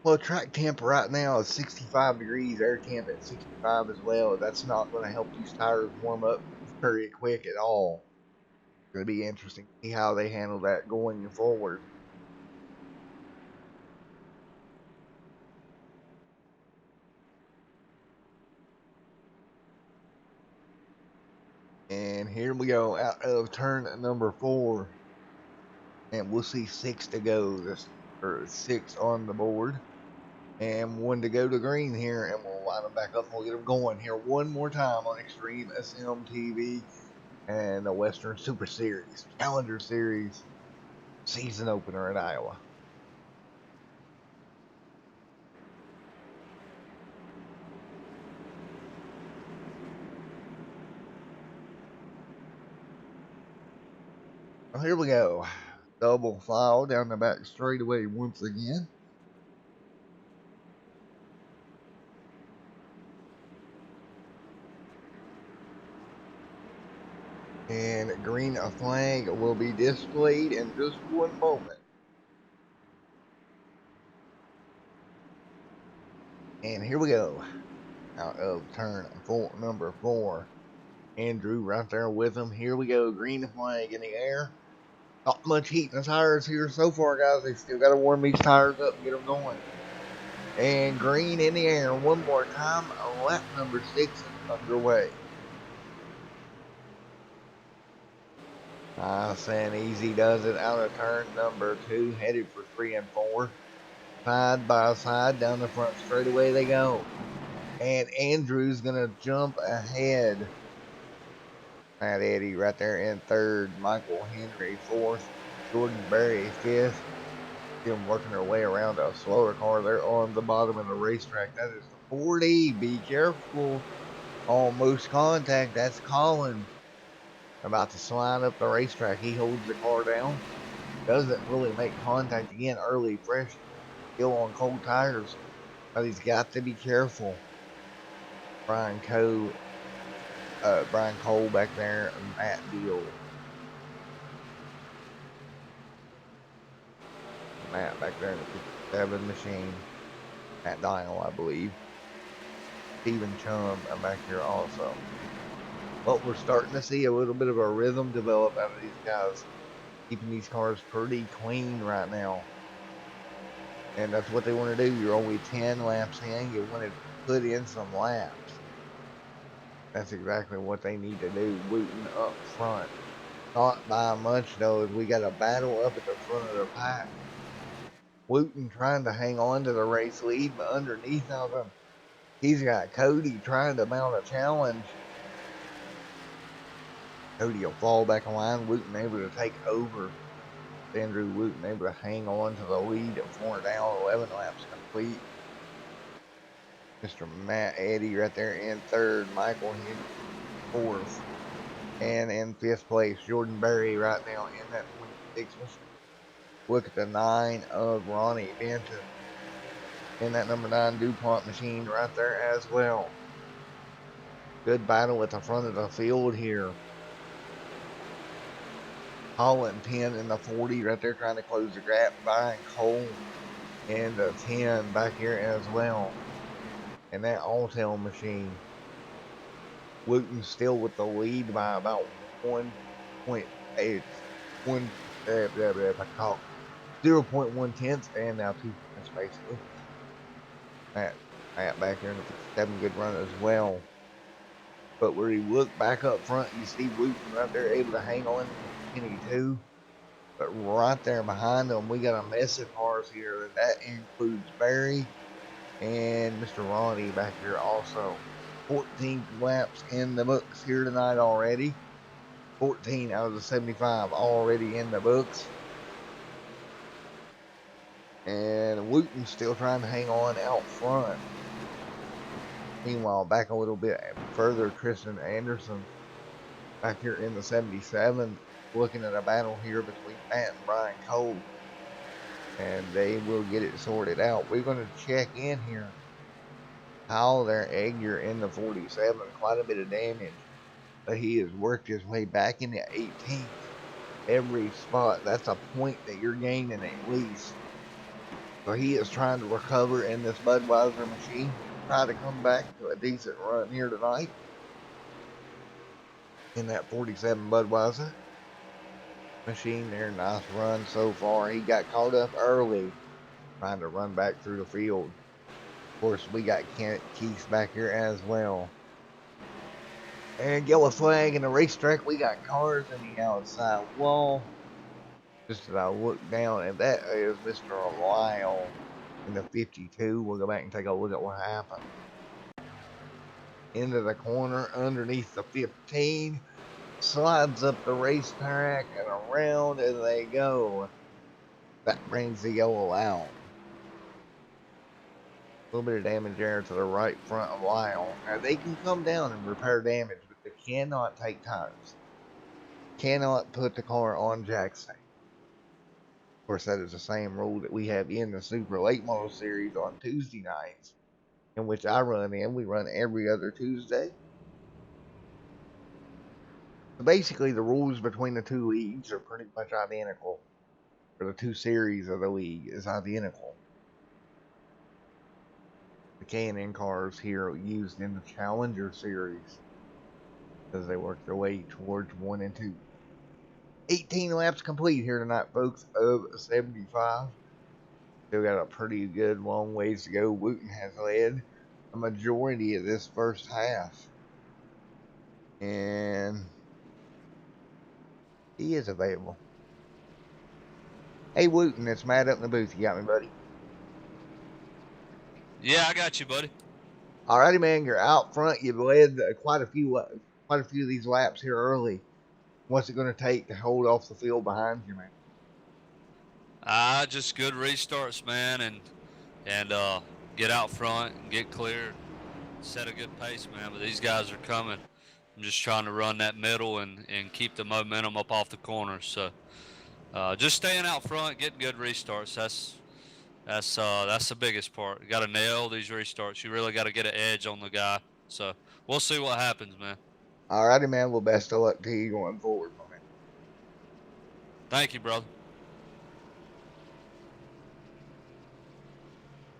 Well, track temp right now is 65 degrees, air temp at 65 as well. That's not going to help these tires warm up very quick at all. It's going to be interesting to see how they handle that going forward. And here we go out of turn number 4. And we'll see 6 to go. Or 6 on the board. And 1 to go to green here. And we'll line them back up and we'll get them going here one more time on Extreme SM TV and the Western Super Series, Challenger Series, season opener in Iowa. Well, here we go. Double file down the back straightaway once again. And green flag will be displayed in just one moment. And here we go. out of turn number 4. Andrew right there with him. Here we go. Green flag in the air. Not much heat in the tires here so far, guys. They still got to warm these tires up and get them going. And green in the air one more time. Lap number 6 is underway. Nice and easy does it out of turn number 2. Headed for 3 and 4. Side by side down the front straightaway they go. And Andrew's going to jump ahead. Matt Eddy right there in 3rd. Michael Henry 4th. Jordan Berry 5th. Them working their way around a slower car there on the bottom of the racetrack. That is the 40. Be careful. Almost contact. That's Colin. About to slide up the racetrack. He holds the car down. Doesn't really make contact again early. Fresh. Still on cold tires. But he's got to be careful. Brian Cole back there. And Matt Deal. Matt back there in the 57 machine. Matt Dial, I believe. Stephen Chum back here also. But we're starting to see a little bit of a rhythm develop out of these guys. Keeping these cars pretty clean right now. And that's what they want to do. You're only 10 laps in. You want to put in some laps. That's exactly what they need to do. Wooten up front. Not by much though, as we got a battle up at the front of the pack. Wooten trying to hang on to the race lead, but underneath of him, he's got Cody trying to mount a challenge. Cody will fall back in line. Wooten able to take over. Andrew Wooten able to hang on to the lead at 4 down, 11 laps complete. Mr. Matt Eddy right there in 3rd. Michael Henry 4th. And in 5th place, Jordan Berry right now in that 26 machine. Look at the 9 of Ronnie Benton in that number 9 DuPont machine right there as well. Good battle at the front of the field here. Holland 10 in the 40 right there trying to close the gap. Brian Cole in the 10 back here as well. And that Alltel machine. Wooten still with the lead by about 1.8. 0.1 tenths and now 2 tenths basically. Matt back here in the 57 good run as well. But where you look back up front, you see Wooten right there able to hang on to Kenny too. But right there behind them, we got a mess of cars here. That includes Barry and Mr. Ronnie back here also. 14 laps in the books here tonight already. 14 out of the 75 already in the books. And Wooten still trying to hang on out front. Meanwhile, back a little bit further, Tristan Anderson back here in the 77, looking at a battle here between Matt and Brian Cole. And they will get it sorted out. We're going to check in here. Tyler Egger in the 47, quite a bit of damage. But he has worked his way back in the 18th. Every spot, that's a point that you're gaining at least. So he is trying to recover in this Budweiser machine. Try to come back to a decent run here tonight. In that 47 Budweiser machine there. Nice run so far. He got caught up early trying to run back through the field. Of course, we got Kent Keith back here as well. And yellow flag in the racetrack. We got cars in the outside wall. Just as I look down, and that is Mr. Lyle in the 52. We'll go back and take a look at what happened. Into the corner underneath the 15. Slides up the racetrack and around and they go. That brings the yellow out. A little bit of damage there to the right front of Lyle. Now they can come down and repair damage, but they cannot take tires. Cannot put the car on jack stand. Of course, that is the same rule that we have in the Super Late Model Series on Tuesday nights, in which I run in. We run every other Tuesday. So basically, the rules between the two leagues are pretty much identical. Or the two series of the league is identical. The Cannon cars here used in the Challenger series as they work their way towards 1 and 2. 18 laps complete here tonight, folks, of 75. Still got a pretty good long ways to go. Wooten has led a majority of this first half. And he is available. Hey, Wooten, it's Matt up in the booth. You got me, buddy? Yeah, I got you, buddy. Alrighty, man. You're out front. You've led quite a few of these laps here early. What's it going to take to hold off the field behind you, man? Just good restarts, man, and get out front and get clear, set a good pace, man. But these guys are coming. I'm just trying to run that middle and keep the momentum up off the corners. So just staying out front, getting good restarts. That's the biggest part. You got to nail these restarts. You really got to get an edge on the guy. So we'll see what happens, man. Alrighty, man. Well, best of luck to you going forward, man. Thank you, brother.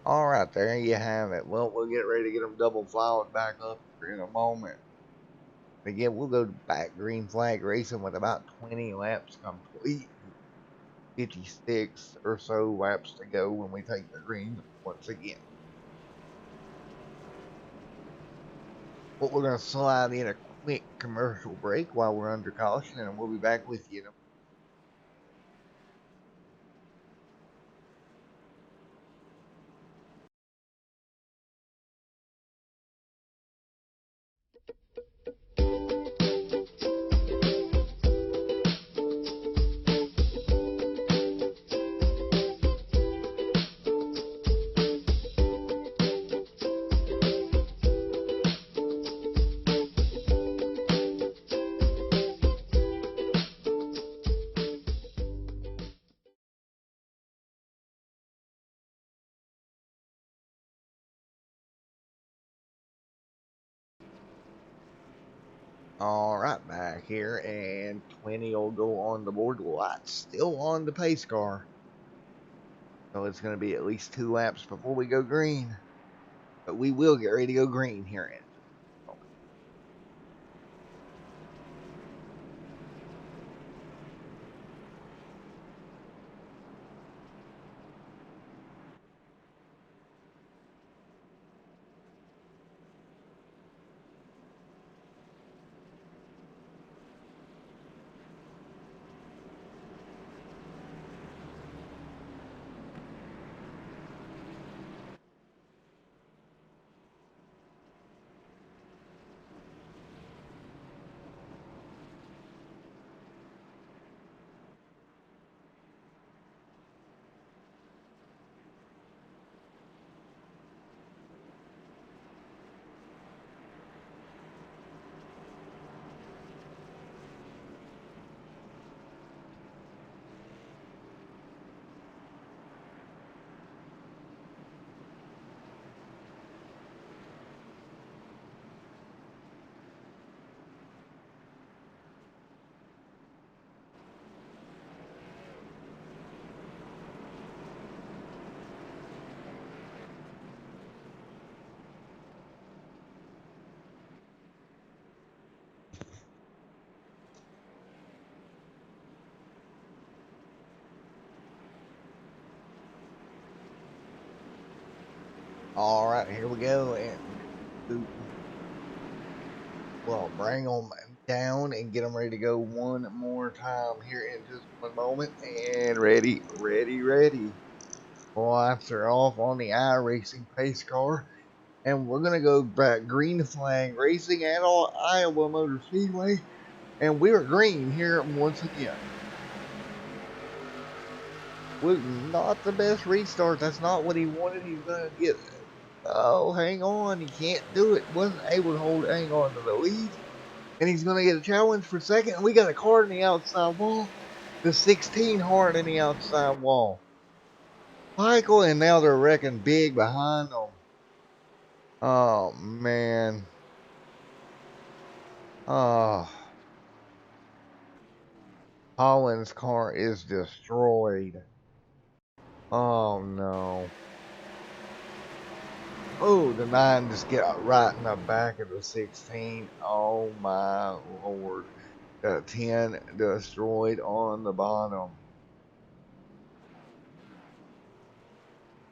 Alright, there you have it. Well, we'll get ready to get them double filed back up in a moment. Again, we'll go back green flag racing with about 20 laps complete. 56 or so laps to go when we take the green once again. But we're going to slide in a quick commercial break while we're under caution, and we'll be back with you. Alright, back here, and 20 will go on the board. Lights still on the pace car. So it's going to be at least 2 laps before we go green. But we will get ready to go green here in. Alright, here we go. And well, bring them down and get them ready to go one more time here in just one moment. And ready. Lights are off on the iRacing pace car. And we're going to go back green flag racing at Iowa Motor Speedway. And we're green here once again. Not the best restart. That's not what he wanted. He's going to get... Oh, hang on. He can't do it. Wasn't able to hang on to the lead. And he's going to get a challenge for second. And we got a car in the outside wall. The 16 hard in the outside wall. Michael, and now they're wrecking big behind them. Oh, man. Oh. Holland's car is destroyed. Oh, no. Oh, the 9 just get right in the back of the 16. Oh my lord. The 10 destroyed on the bottom.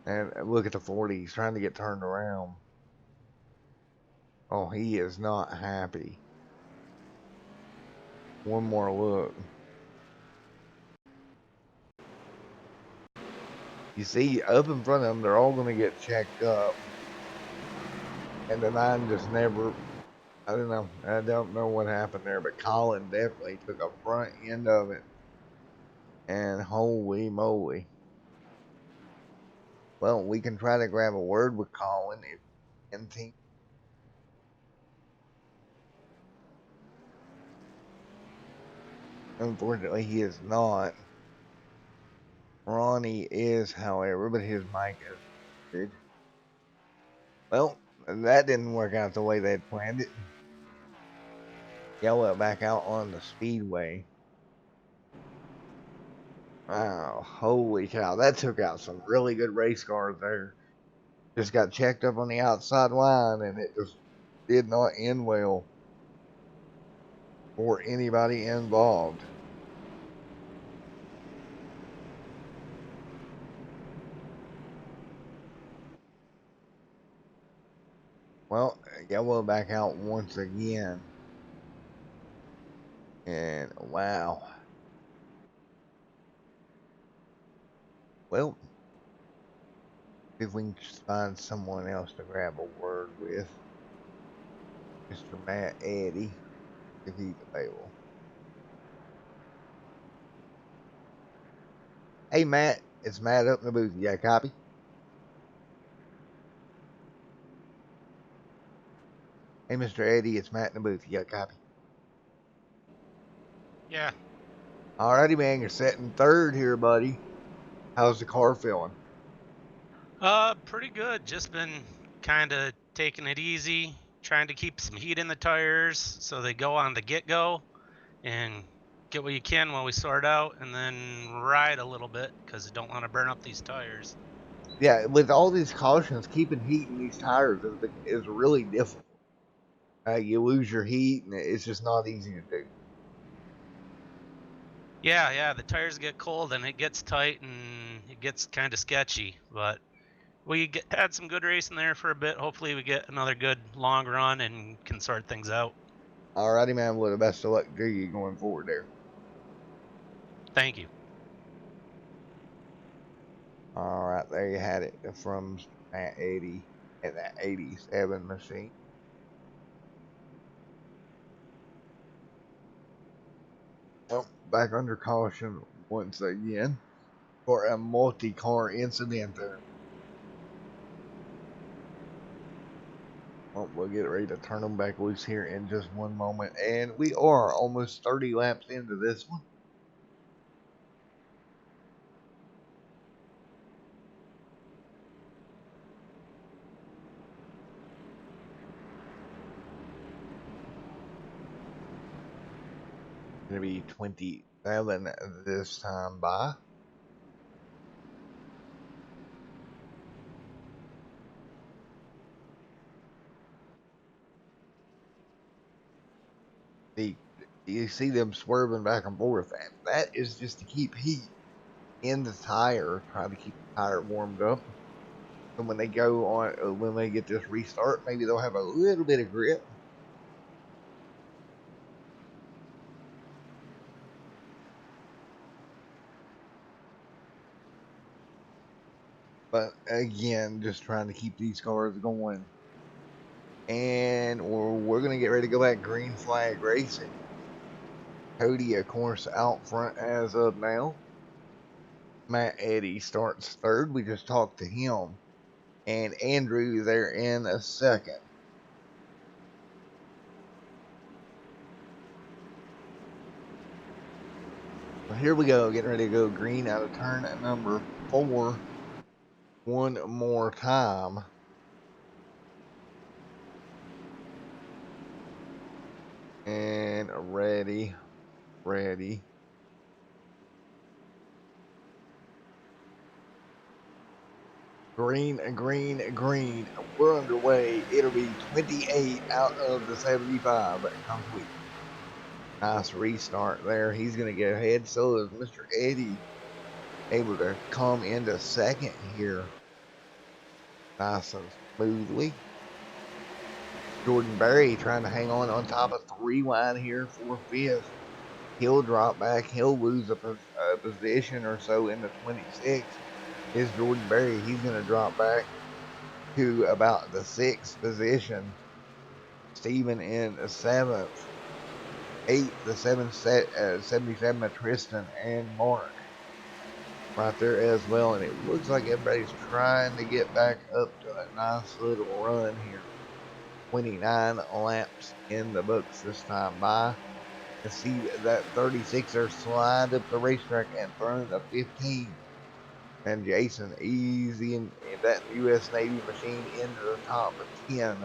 And look at the 40. He's trying to get turned around. Oh, he is not happy. One more look. You see, up in front of them, they're all going to get checked up. And the 9 just never, I don't know. I don't know what happened there, but Colin definitely took a front end of it. And holy moly. Well, we can try to grab a word with Colin if anything. Unfortunately, he is not. Ronnie is, however, but his mic is good. Well, that didn't work out the way they'd planned it. Yellow back out on the speedway. Wow, holy cow. That took out some really good race cars there. Just got checked up on the outside line, and it just did not end well for anybody involved. Well, yellow back out once again. And wow. Well, if we can just find someone else to grab a word with. Mr. Matt Eddy, if he's available. Hey Matt, it's Matt up in the booth. You got a copy? Hey Mr. Eddy, it's Matt in the booth. You got a copy? Yeah. Alrighty man, you're setting third here, buddy. How's the car feeling? Pretty good. Just been kind of taking it easy, trying to keep some heat in the tires so they go on the get-go and get what you can while we sort out, and then ride a little bit because I don't want to burn up these tires. Yeah, with all these cautions, keeping heat in these tires is really difficult. You lose your heat, and it's just not easy to do. Yeah, the tires get cold and it gets tight and it gets kind of sketchy, but we had some good racing there for a bit. Hopefully we get another good long run and can sort things out. Alrighty, man. Well, the best of luck to you going forward there. Thank you. Alright, there you had it from Matt 80 and that 87 machine. Well, back under caution once again for a multi-car incident there. Well, we'll get ready to turn them back loose here in just one moment. And we are almost 30 laps into this one. Going to be 27 this time by. You see them swerving back and forth. That is just to keep heat in the tire, trying to keep the tire warmed up. And when they go on, when they get this restart, maybe they'll have a little bit of grip. But again, just trying to keep these cars going. And we're going to get ready to go back green flag racing. Cody, of course, out front as of now. Matt Eddy starts third. We just talked to him. And Andrew there in a second. Well, here we go. Getting ready to go green out of turn at number 4. One more time. And ready. Green, green, green. We're underway. It'll be 28 out of the 75 complete. Nice restart there. He's going to get ahead. So is Mr. Eddie, able to come into second here. Nice and smoothly. Jordan Berry trying to hang on top of 3 wide here for fifth. He'll drop back. He'll lose a position or so in the 26. Is Jordan Berry. He's going to drop back to about the 6th position. Steven in the 7th. 8th, the 77 of Tristan and Mark. Right there as well. And it looks like everybody's trying to get back up to a nice little run here. 29 laps in the books this time by. You see that 36er slide up the racetrack and thrown the 15. And Jason easy in that U.S. Navy machine into the top of 10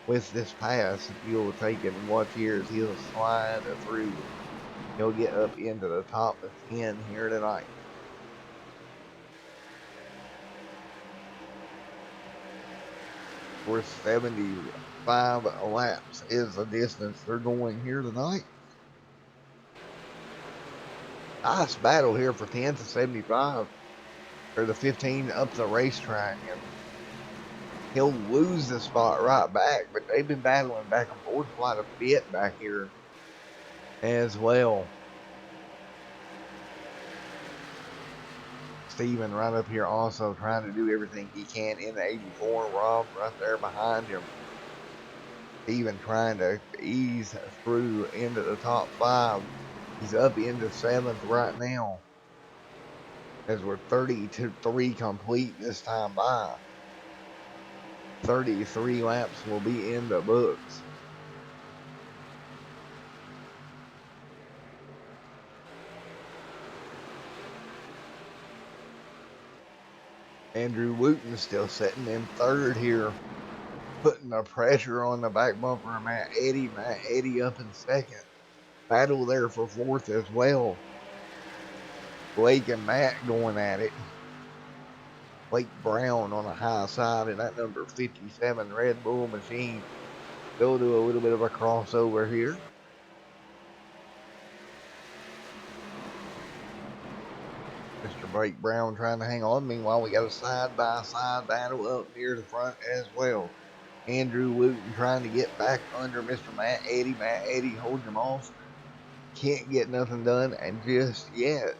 with this pass. If you'll take it and watch here as he'll slide through. He'll get up into the top of 10 here tonight. For 75 laps is the distance they're going here tonight. Nice battle here for 10 to 75. Or the 15 up the racetrack. And he'll lose the spot right back, but they've been battling back and forth quite a bit back here as well. Steven right up here also trying to do everything he can in the 84. Rob right there behind him. Steven trying to ease through into the top 5. He's up into 7th right now, as we're 33 complete this time by. 33 laps will be in the books. Andrew Wooten still sitting in 3rd here, putting the pressure on the back bumper of Matt Eddy. Matt Eddy up in 2nd. Battle there for 4th as well. Blake and Matt going at it. Blake Brown on the high side in that number 57 Red Bull machine. They'll do a little bit of a crossover here. Mr. Blake Brown trying to hang on. Meanwhile, we got a side-by-side battle up near the front as well. Andrew Wooten trying to get back under Mr. Matt Eddy. Matt Eddy holding him off. Can't get nothing done and just yet.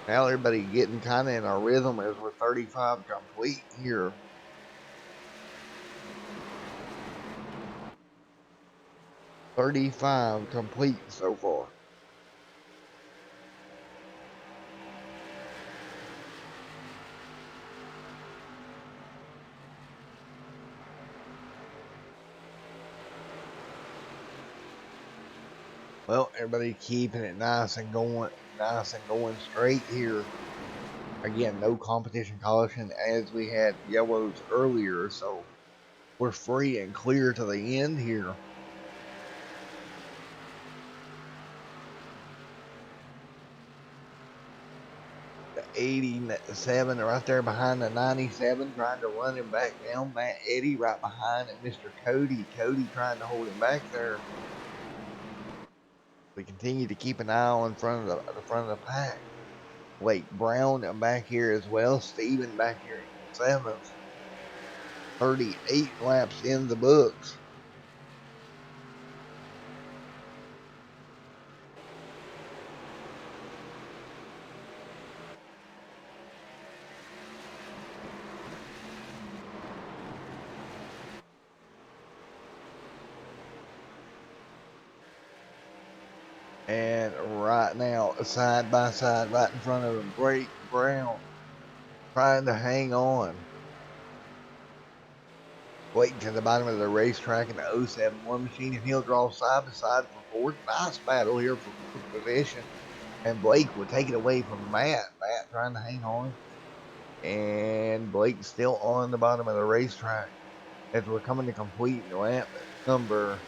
Now everybody getting kind of in a rhythm as we're 35 complete here. $35 complete so far. Well, everybody keeping it nice and going straight here. Again, no competition caution as we had yellows earlier, so we're free and clear to the end here. The 87 right there behind the 97, trying to run him back down. Matt Eddy right behind and Mr. Cody. Cody trying to hold him back there. We continue to keep an eye on the front of the pack. Blake Brown back here as well. Steven back here in 7th. 38 laps in the books. And right now, side by side, right in front of him, Blake Brown trying to hang on. Waiting to the bottom of the racetrack in the 071 machine, and he'll draw side to side for 4th. Nice battle here for position. And Blake will take it away from Matt. Matt trying to hang on. And Blake still on the bottom of the racetrack as we're coming to complete lap number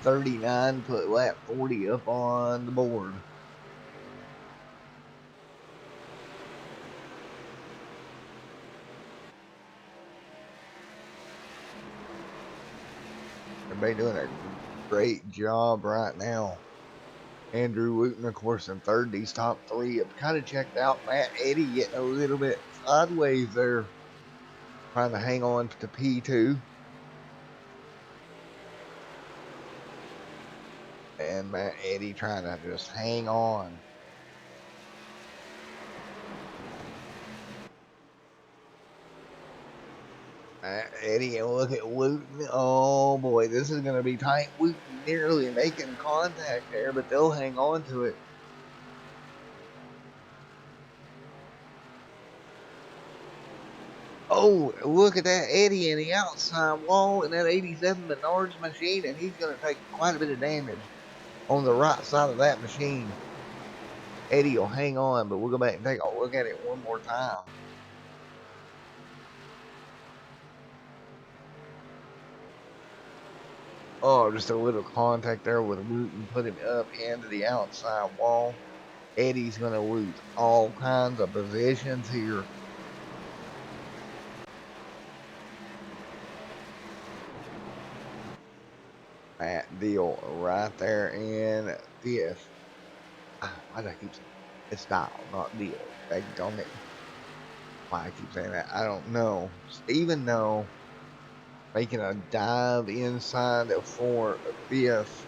39, put lap 40 up on the board. . Everybody doing a great job right now. Andrew Wooten, of course, in third. These top three have kind of checked out. Matt Eddy getting a little bit sideways there, trying to hang on to P2. And Matt Eddy trying to just hang on. Matt Eddy, and look at Wooten. Oh boy, this is going to be tight. Wooten nearly making contact there, but they'll hang on to it. Oh, look at that Eddy in the outside wall in that 87 Menards machine, and he's going to take quite a bit of damage on the right side of that machine. Eddy will hang on, but we'll go back and take a look at it one more time. Oh, just a little contact there with Wooten, put him up into the outside wall. Eddy's going to lose all kinds of positions here. Matt Deal right there in fifth. Why do I keep saying it's Dial, not Deal? Daggone it. Why I keep saying that, I don't know. Stephen No making a dive inside for fifth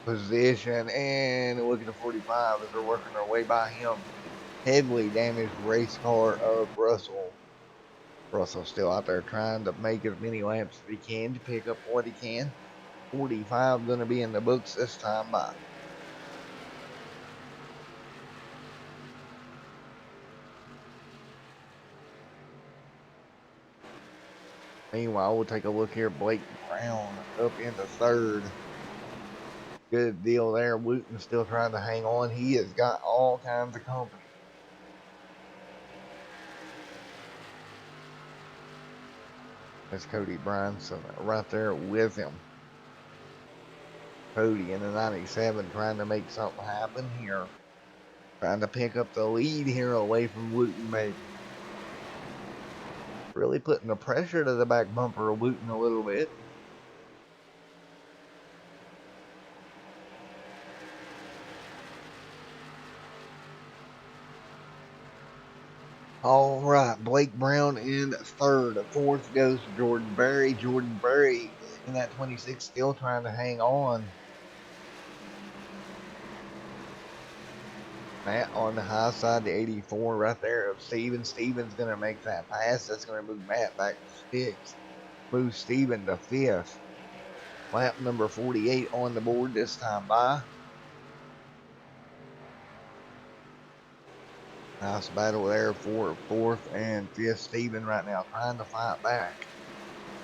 position, and look at the 45 as they're working their way by him. Heavily damaged race car of Russell. Russell's still out there trying to make as many laps as he can to pick up what he can. 45 going to be in the books this time by. Meanwhile, we'll take a look here. Blake Brown up into third. Good deal there. Wooten still trying to hang on. He has got all kinds of company. That's Cody Bryson right there with him. Cody in the 97 trying to make something happen here. Trying to pick up the lead here away from Wooten, maybe. Really putting the pressure to the back bumper of Wooten a little bit. All right, Blake Brown in third. Fourth goes Jordan Berry. Jordan Berry in that 26 still trying to hang on. Matt on the high side, the 84 right there of Steven. Steven's going to make that pass. That's going to move Matt back to 6th. Move Steven to 5th. Lap number 48 on the board this time by. Nice battle there for 4th and 5th. Steven right now trying to fight back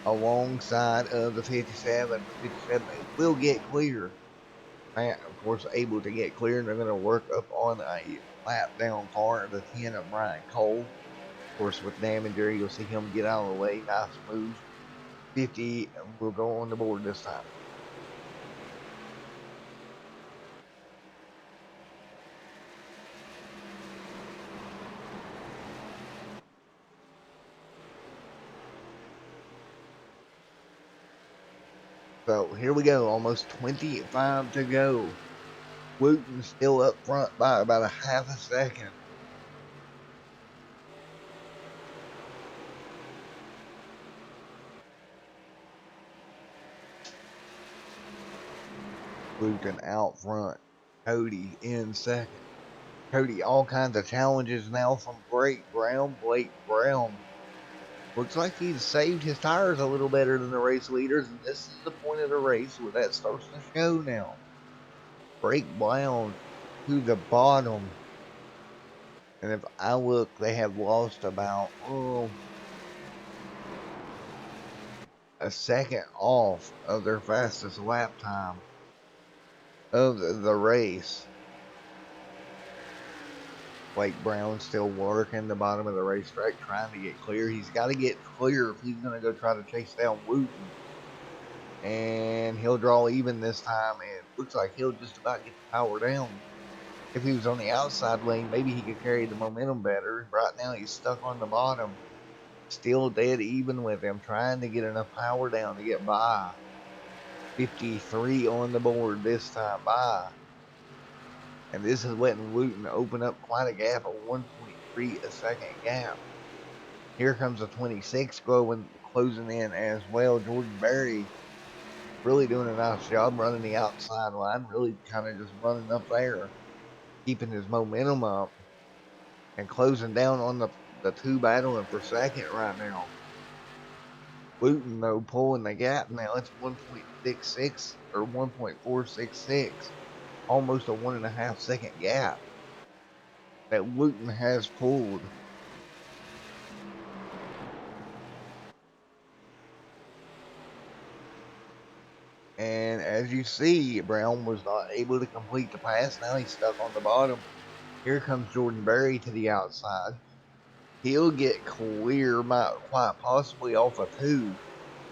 alongside of the 57. 57 will get clear. Matt, of course, able to get clear, and they're going to work up on a lap down car, the 10 of Brian Cole. Of course, with Damager, you'll see him get out of the way. Nice move. 50 will go on the board this time. So here we go, almost 25 to go. Wooten still up front by about a half a second. Wooten out front. Cody in second. Cody, all kinds of challenges now from Blake Brown. Blake Brown looks like he's saved his tires a little better than the race leaders, and this is the point of the race where that starts to show now. Blake Brown to the bottom. And if I look, they have lost about, a second off of their fastest lap time of the race. Blake Brown still working the bottom of the racetrack, trying to get clear. He's got to get clear if he's going to go try to chase down Wooten. And he'll draw even this time, and it looks like he'll just about get the power down. If he was on the outside lane, maybe he could carry the momentum better. Right now, he's stuck on the bottom. Still dead even with him, trying to get enough power down to get by. 53 on the board this time by. And this is letting Wooten open up quite a gap of 1.3 a second gap. Here comes a 26 closing in as well. Jordan Berry really doing a nice job running the outside line, really kind of just running up there, keeping his momentum up and closing down on the two battling for second right now. Wooten, though, pulling the gap now. It's 1.66 or 1.466, almost a 1.5 second gap that Wooten has pulled. And as you see, Brown was not able to complete the pass. Now he's stuck on the bottom. Here comes Jordan Berry to the outside. He'll get clear, quite possibly off of 2,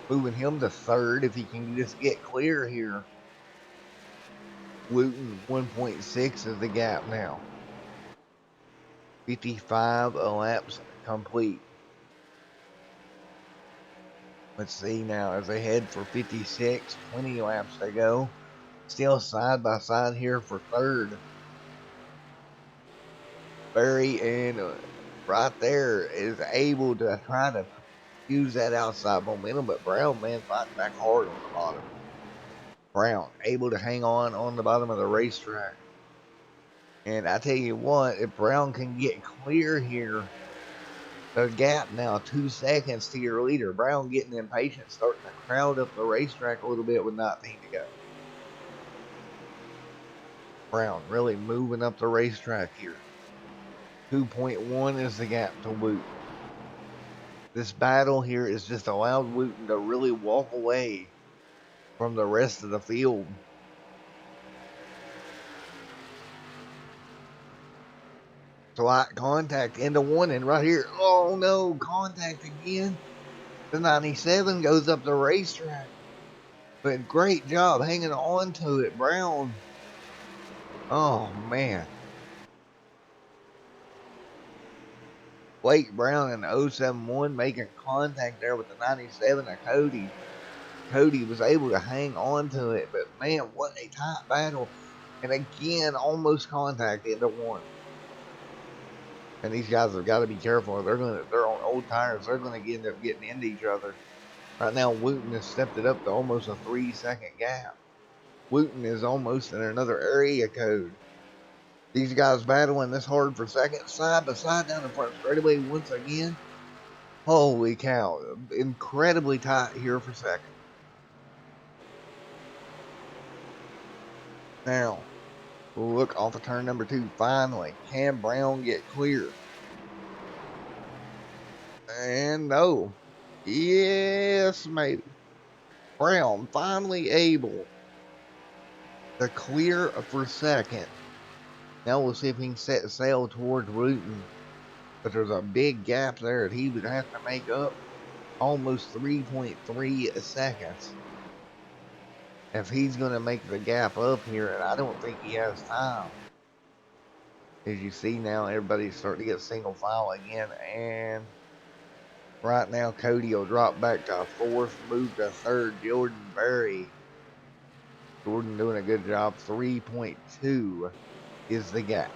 moving him to 3rd if he can just get clear here. Wooten 1.6 is the gap now. 55 laps complete. Let's see now as they head for 56, 20 laps to go. Still side by side here for 3rd. Berry and right there is able to try to use that outside momentum, but Brown, man, fighting back hard on the bottom. Brown able to hang on the bottom of the racetrack. And I tell you what, if Brown can get clear here, the gap now 2 seconds to your leader. Brown getting impatient, starting to crowd up the racetrack a little bit with 19 to go. Brown really moving up the racetrack here. 2.1 is the gap to Wooten. This battle here is just allowed Wooten to really walk away from the rest of the field. Slight contact into 1 and right here. Oh no, contact again. The 97 goes up the racetrack. But great job hanging on to it, Brown. Oh man. Blake Brown in the 071 making contact there with the 97 of Cody. Cody was able to hang on to it, but man, what a tight battle. And again, almost contact into 1. And these guys have got to be careful. They're on old tires. They're going to end up getting into each other. Right now, Wooten has stepped it up to almost a 3-second gap. Wooten is almost in another area code. These guys battling this hard for second, side by side down the front straightaway once again. Holy cow. Incredibly tight here for second. Now, look off of turn number 2. Finally, can Brown get clear? And no. Yes, maybe. Brown finally able to clear for second. Now we'll see if he can set sail towards Wooten. But there's a big gap there that he would have to make up. Almost 3.3 seconds. If he's going to make the gap up here, and I don't think he has time. As you see now, everybody's starting to get single file again. And right now, Cody will drop back to 4th, move to 3rd. Jordan Berry. Jordan doing a good job. 3.2 is the gap.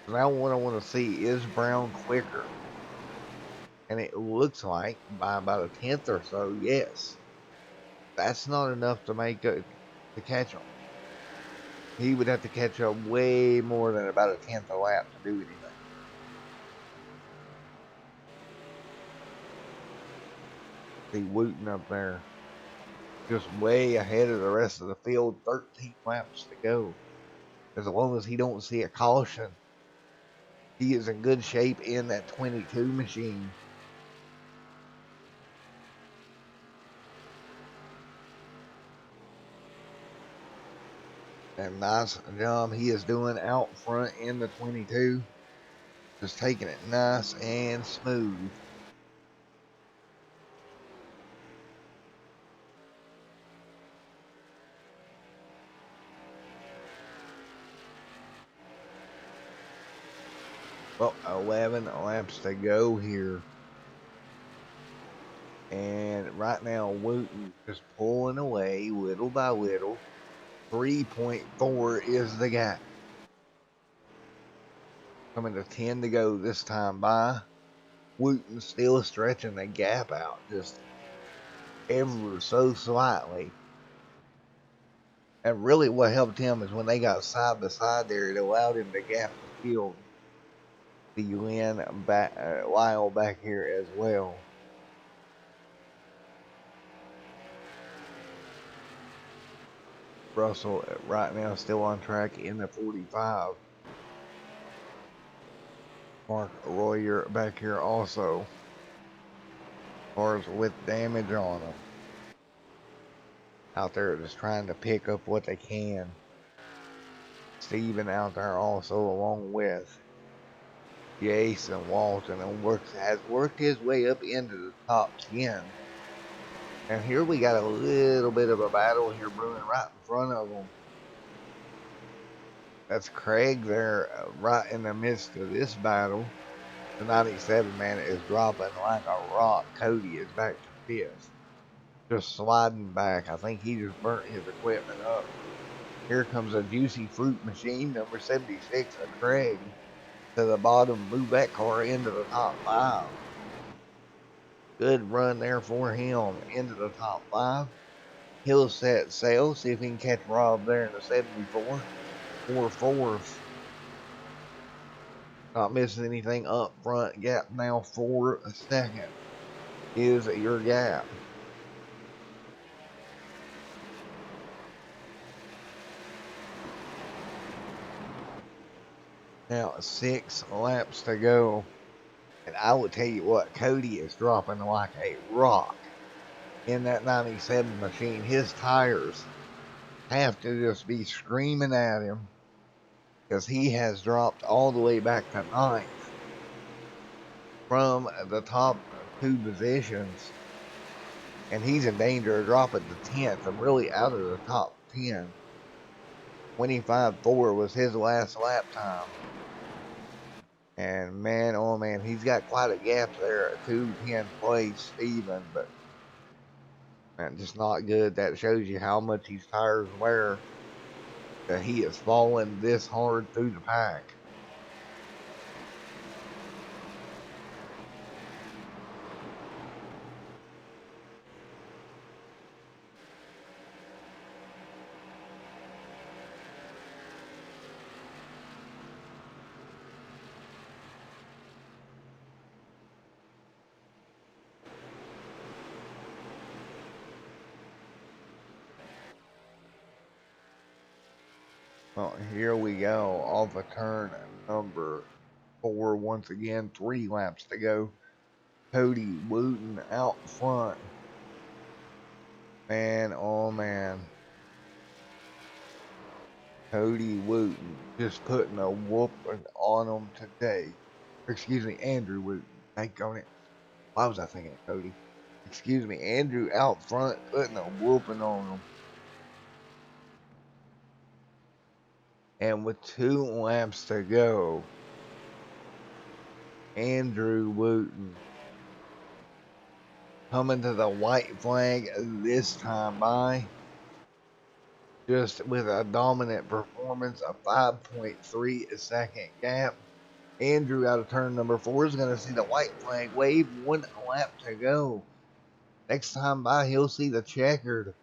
Now what I want to see is Brown quicker. And it looks like by about a 10th or so, yes. That's not enough to catch him. He would have to catch up way more than about a 10th a lap to do anything. See Wooten up there. Just way ahead of the rest of the field. 13 laps to go. As long as he don't see a caution, he is in good shape in that 22 machine. And nice job he is doing out front in the 22. Just taking it nice and smooth. Well, 11 laps to go here. And right now, Wooten is pulling away little by little. 3.4 is the gap. Coming to 10 to go this time by. Wooten still stretching the gap out just ever so slightly. And really what helped him is when they got side by side there, it allowed him to gap the field. The Lynn back, Lyle back here as well. Russell right now still on track in the 45. Mark Royer back here also. Cars with damage on them. Out there just trying to pick up what they can. Steven out there also along with Jason Walton and has worked his way up into the top 10. And here we got a little bit of a battle here brewing right in front of them. That's Craig there right in the midst of this battle. The 97 man is dropping like a rock. Cody is back to 5th. Just sliding back. I think he just burnt his equipment up. Here comes a Juicy Fruit Machine, number 76 of Craig. To the bottom, move that car into the top 5. Good run there for him into the top 5. He'll set sail, see if he can catch Rob there in the 74. 4/4. Not missing anything up front. Gap now 4 seconds is your gap. Now 6 laps to go. And I will tell you what, Cody is dropping like a rock in that 97 machine. His tires have to just be screaming at him because he has dropped all the way back to 9th from the top 2 positions. And he's in danger of dropping to 10th and really out of the top 10. 25.4 was his last lap time. And man, oh man, he's got quite a gap there at 210 place Steven, but man, just not good. That shows you how much his tires wear, that he is falling this hard through the pack. Well, here we go, off of turn number 4 once again, 3 laps to go. Cody Wooten out front. Man, oh man. Cody Wooten just putting a whooping on him today. Excuse me, Andrew Wooten. Thank on it. Why was I thinking of Cody? Excuse me, Andrew out front putting a whooping on him. And with 2 laps to go, Andrew Wooten coming to the white flag this time by. Just with a dominant performance, a 5.3 second gap. Andrew out of turn number 4 is going to see the white flag wave. 1 lap to go. Next time by, he'll see the checkered.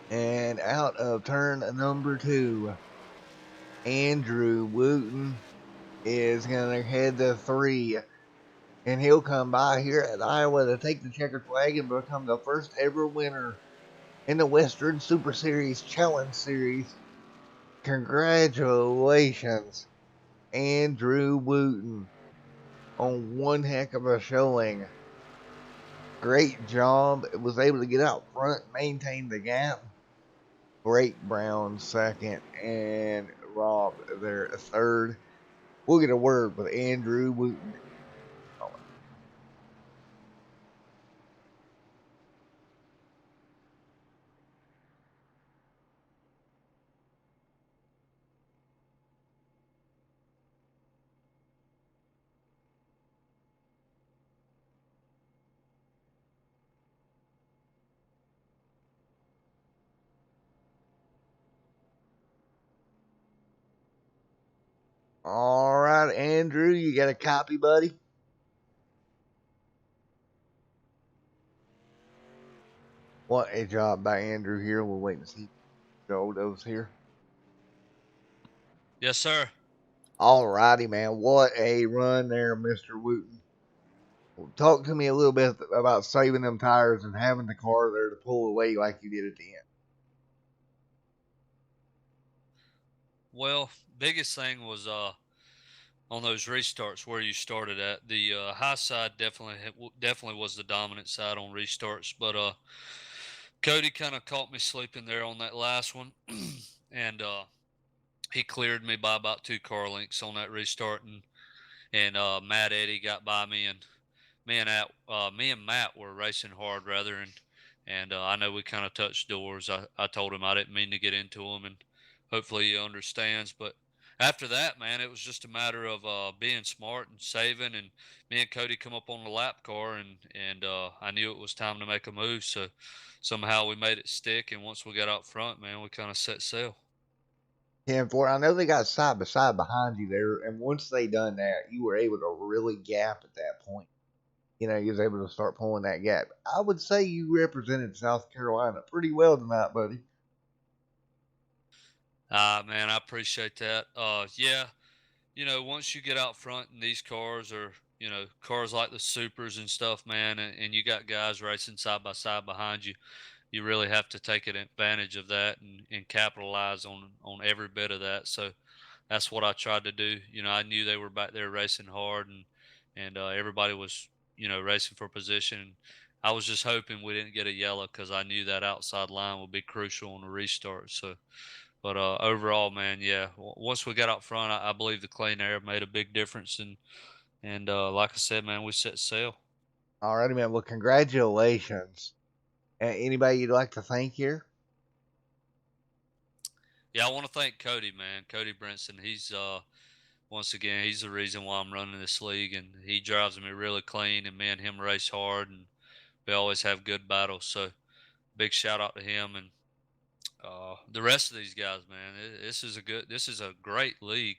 And out of turn number 2, Andrew Wooten is going to head to 3. And he'll come by here at Iowa to take the checkered flag and become the first ever winner in the Western Super Series Challenge Series. Congratulations, Andrew Wooten, on one heck of a showing. Great job. Was able to get out front, maintain the gap. Blake Brown second, and Rob there third. We'll get a word with Andrew Wooten. All right, Andrew, you got a copy, buddy? What a job by Andrew here. We're waiting to see Jodo's here. Yes, sir. All righty, man. What a run there, Mr. Wooten. Talk to me a little bit about saving them tires and having the car there to pull away like you did at the end. Well, biggest thing was on those restarts where you started at. The high side definitely was the dominant side on restarts, but Cody kind of caught me sleeping there on that last one, and he cleared me by about 2 car lengths on that restart, and Matt Eddy got by me, and me and Matt were racing hard rather, and I know we kind of touched doors. I told him I didn't mean to get into him, and hopefully he understands. But after that, man, it was just a matter of being smart and saving. And me and Cody come up on the lap car, and I knew it was time to make a move. So somehow we made it stick. And once we got out front, man, we kind of set sail. 10-4. I know they got side by side behind you there, and once they done that, you were able to really gap at that point. You know, you was able to start pulling that gap. I would say you represented South Carolina pretty well tonight, buddy. Man, I appreciate that. Yeah, you know, once you get out front in these cars, or cars like the supers and stuff, man, and you got guys racing side by side behind you, you really have to take advantage of that and capitalize on every bit of that. So that's what I tried to do. You know, I knew they were back there racing hard, and everybody was racing for position. I was just hoping we didn't get a yellow because I knew that outside line would be crucial on the restart. So, but overall, man, yeah, once we got out front, I believe the clean air made a big difference, and like I said, man, we set sail. All righty, man. Well, congratulations. Anybody you'd like to thank here? Yeah, I want to thank Cody, man. Cody Brinson. He's once again, he's the reason why I'm running this league, and he drives me really clean, and me and him race hard, and we always have good battles. So big shout out to him and the rest of these guys, man. This is a great league.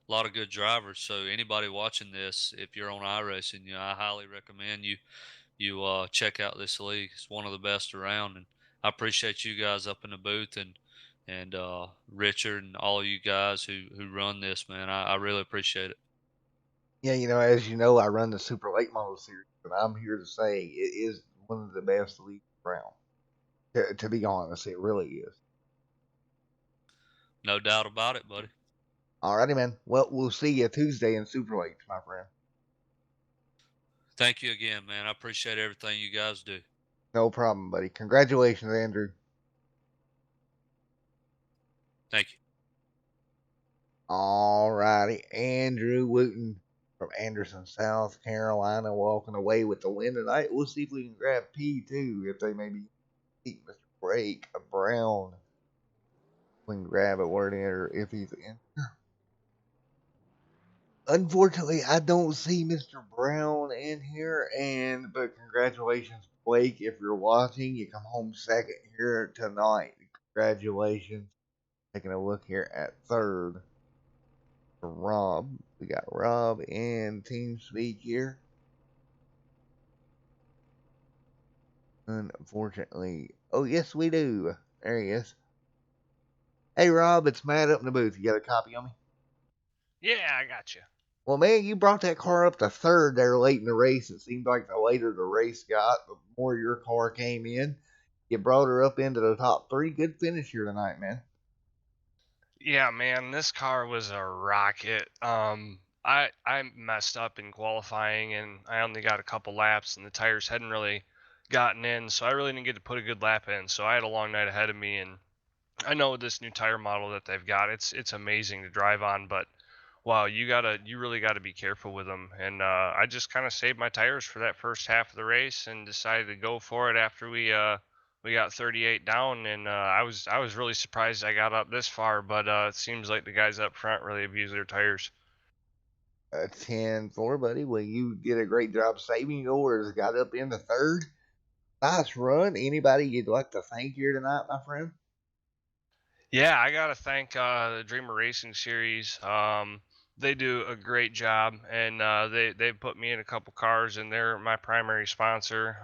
A lot of good drivers. So anybody watching this, if you're on iRacing, I highly recommend you check out this league. It's one of the best around, and I appreciate you guys up in the booth and Richard and all of you guys who run this, man. I really appreciate it. Yeah, as you know, I run the Super Late Model Series, and I'm here to say it is one of the best leagues around. To be honest, it really is. No doubt about it, buddy. Alrighty, man. Well, we'll see you Tuesday in Super Late, my friend. Thank you again, man. I appreciate everything you guys do. No problem, buddy. Congratulations, Andrew. Thank you. Alrighty, Andrew Wooten from Anderson, South Carolina, walking away with the win tonight. We'll see if we can grab P2 if they maybe beat Mr. Blake Brown. We can grab a word in or if he's in. Unfortunately, I don't see Mr. Brown in here, but congratulations, Blake. If you're watching, you come home second here tonight. Congratulations. Taking a look here at third. Rob. We got Rob and TeamSpeak here. Unfortunately. Oh, yes, we do. There he is. Hey, Rob, it's Matt up in the booth. You got a copy on me? Yeah, I got you. Well, man, you brought that car up to third there late in the race. It seemed like the later the race got, the more your car came in. You brought her up into the top three. Good finish here tonight, man. Yeah, man, this car was a rocket. I messed up in qualifying, and I only got a couple laps, and the tires hadn't really gotten in, so I really didn't get to put a good lap in. So I had a long night ahead of me, and I know this new tire model that they've got, it's amazing to drive on, but wow, you really gotta be careful with them. And I just kind of saved my tires for that first half of the race and decided to go for it after we got 38 down, and I was really surprised I got up this far, but it seems like the guys up front really abused their tires. 10-4, buddy. Well, you did a great job saving yours. Got up in the third. Nice run. Anybody you'd like to thank here tonight, my friend? Yeah, I gotta thank the Dreamer Racing Series. they do a great job, and they put me in a couple cars, and they're my primary sponsor.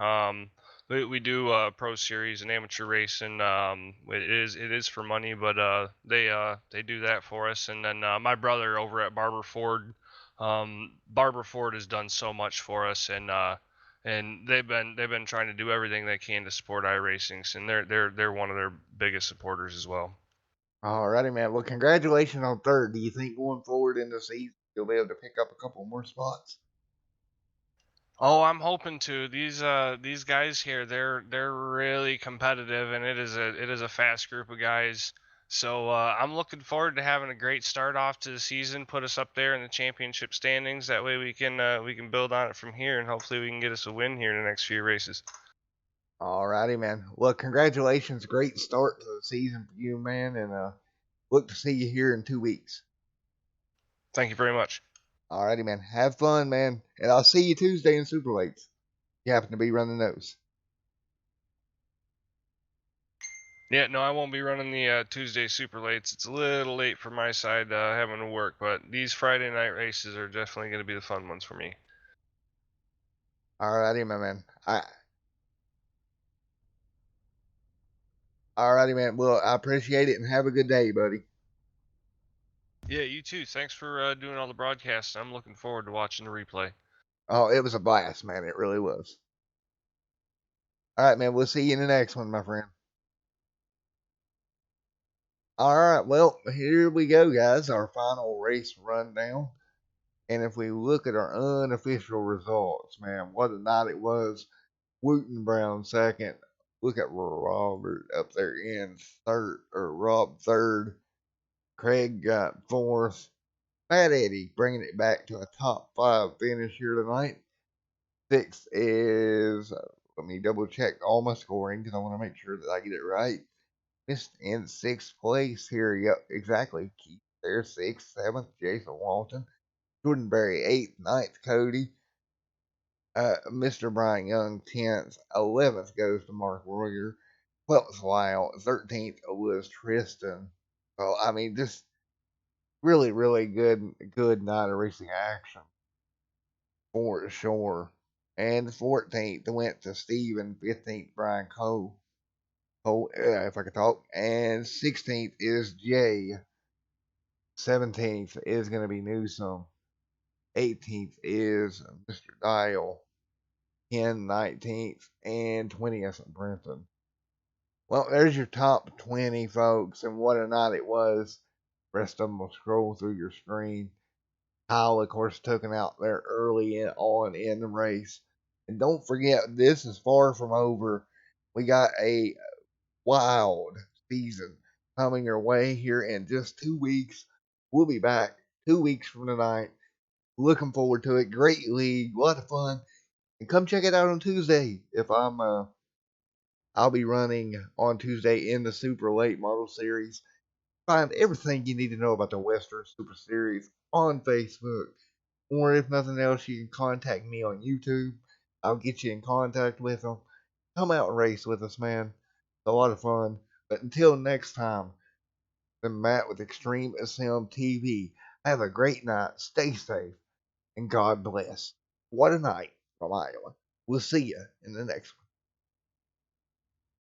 We do pro series and amateur racing. It is for money, but they do that for us. And then my brother over at Barber Ford, Barber Ford has done so much for us, and they've been trying to do everything they can to support iRacing, and they're one of their biggest supporters as well. Alrighty, man. Well, congratulations on third. Do you think going forward in the season you'll be able to pick up a couple more spots? Oh, I'm hoping to. These guys here, they're really competitive, and it is a fast group of guys. So I'm looking forward to having a great start off to the season, put us up there in the championship standings. That way we can build on it from here, and hopefully we can get us a win here in the next few races. Alrighty, man. Well, congratulations. Great start to the season for you, man. And look to see you here in 2 weeks. Thank you very much. Alrighty, man. Have fun, man. And I'll see you Tuesday in Super Lates. You happen to be running those. Yeah, no, I won't be running the Tuesday super lates. It's a little late for my side having to work, but these Friday night races are definitely going to be the fun ones for me. Alrighty, my man. Alrighty, man. Well, I appreciate it and have a good day, buddy. Yeah, you too. Thanks for doing all the broadcasts. I'm looking forward to watching the replay. Oh, it was a blast, man. It really was. Alright, man. We'll see you in the next one, my friend. Alright, well, here we go, guys. Our final race rundown. And if we look at our unofficial results, man, what a night it was. Wooten Brown second. Look at Robert up there in third, or Rob third. Craig got fourth. Fat Eddie bringing it back to a top 5 finish here tonight. Sixth is, let me double check all my scoring because I want to make sure that I get it right. Missed in 6th place here. Yep, exactly. Keith there, 6th, 7th, Jason Walton. Jordan Berry, 8th, 9th, Cody. Mr. Brian Young, 10th. 11th goes to Mark Royer. 12th, Lyle. 13th was Tristan. So, I mean, just really, really good night of racing action for sure. And 14th went to Steven. 15th, Brian Cole. If I could talk. And 16th is Jay. 17th is going to be Newsom. 18th is Mr. Dial. 10th, 19th, and 20th, Brenton. Well, there's your top 20, folks, and what a night it was. The rest of them will scroll through your screen. Kyle, of course, took him out there early on in the race. And don't forget, this is far from over. We got a wild season coming your way here in just 2 weeks. We'll be back 2 weeks from tonight. Looking forward to it. Great league, a lot of fun. And come check it out on Tuesday. If I'll be running on Tuesday in the Super Late Model Series. Find everything you need to know about the Western Super Series on Facebook. Or if nothing else, you can contact me on YouTube. I'll get you in contact with them. Come out and race with us, man. It's a lot of fun. But until next time, I'm Matt with Extreme SM TV. Have a great night. Stay safe. And God bless. What a night from Iowa. We'll see you in the next one.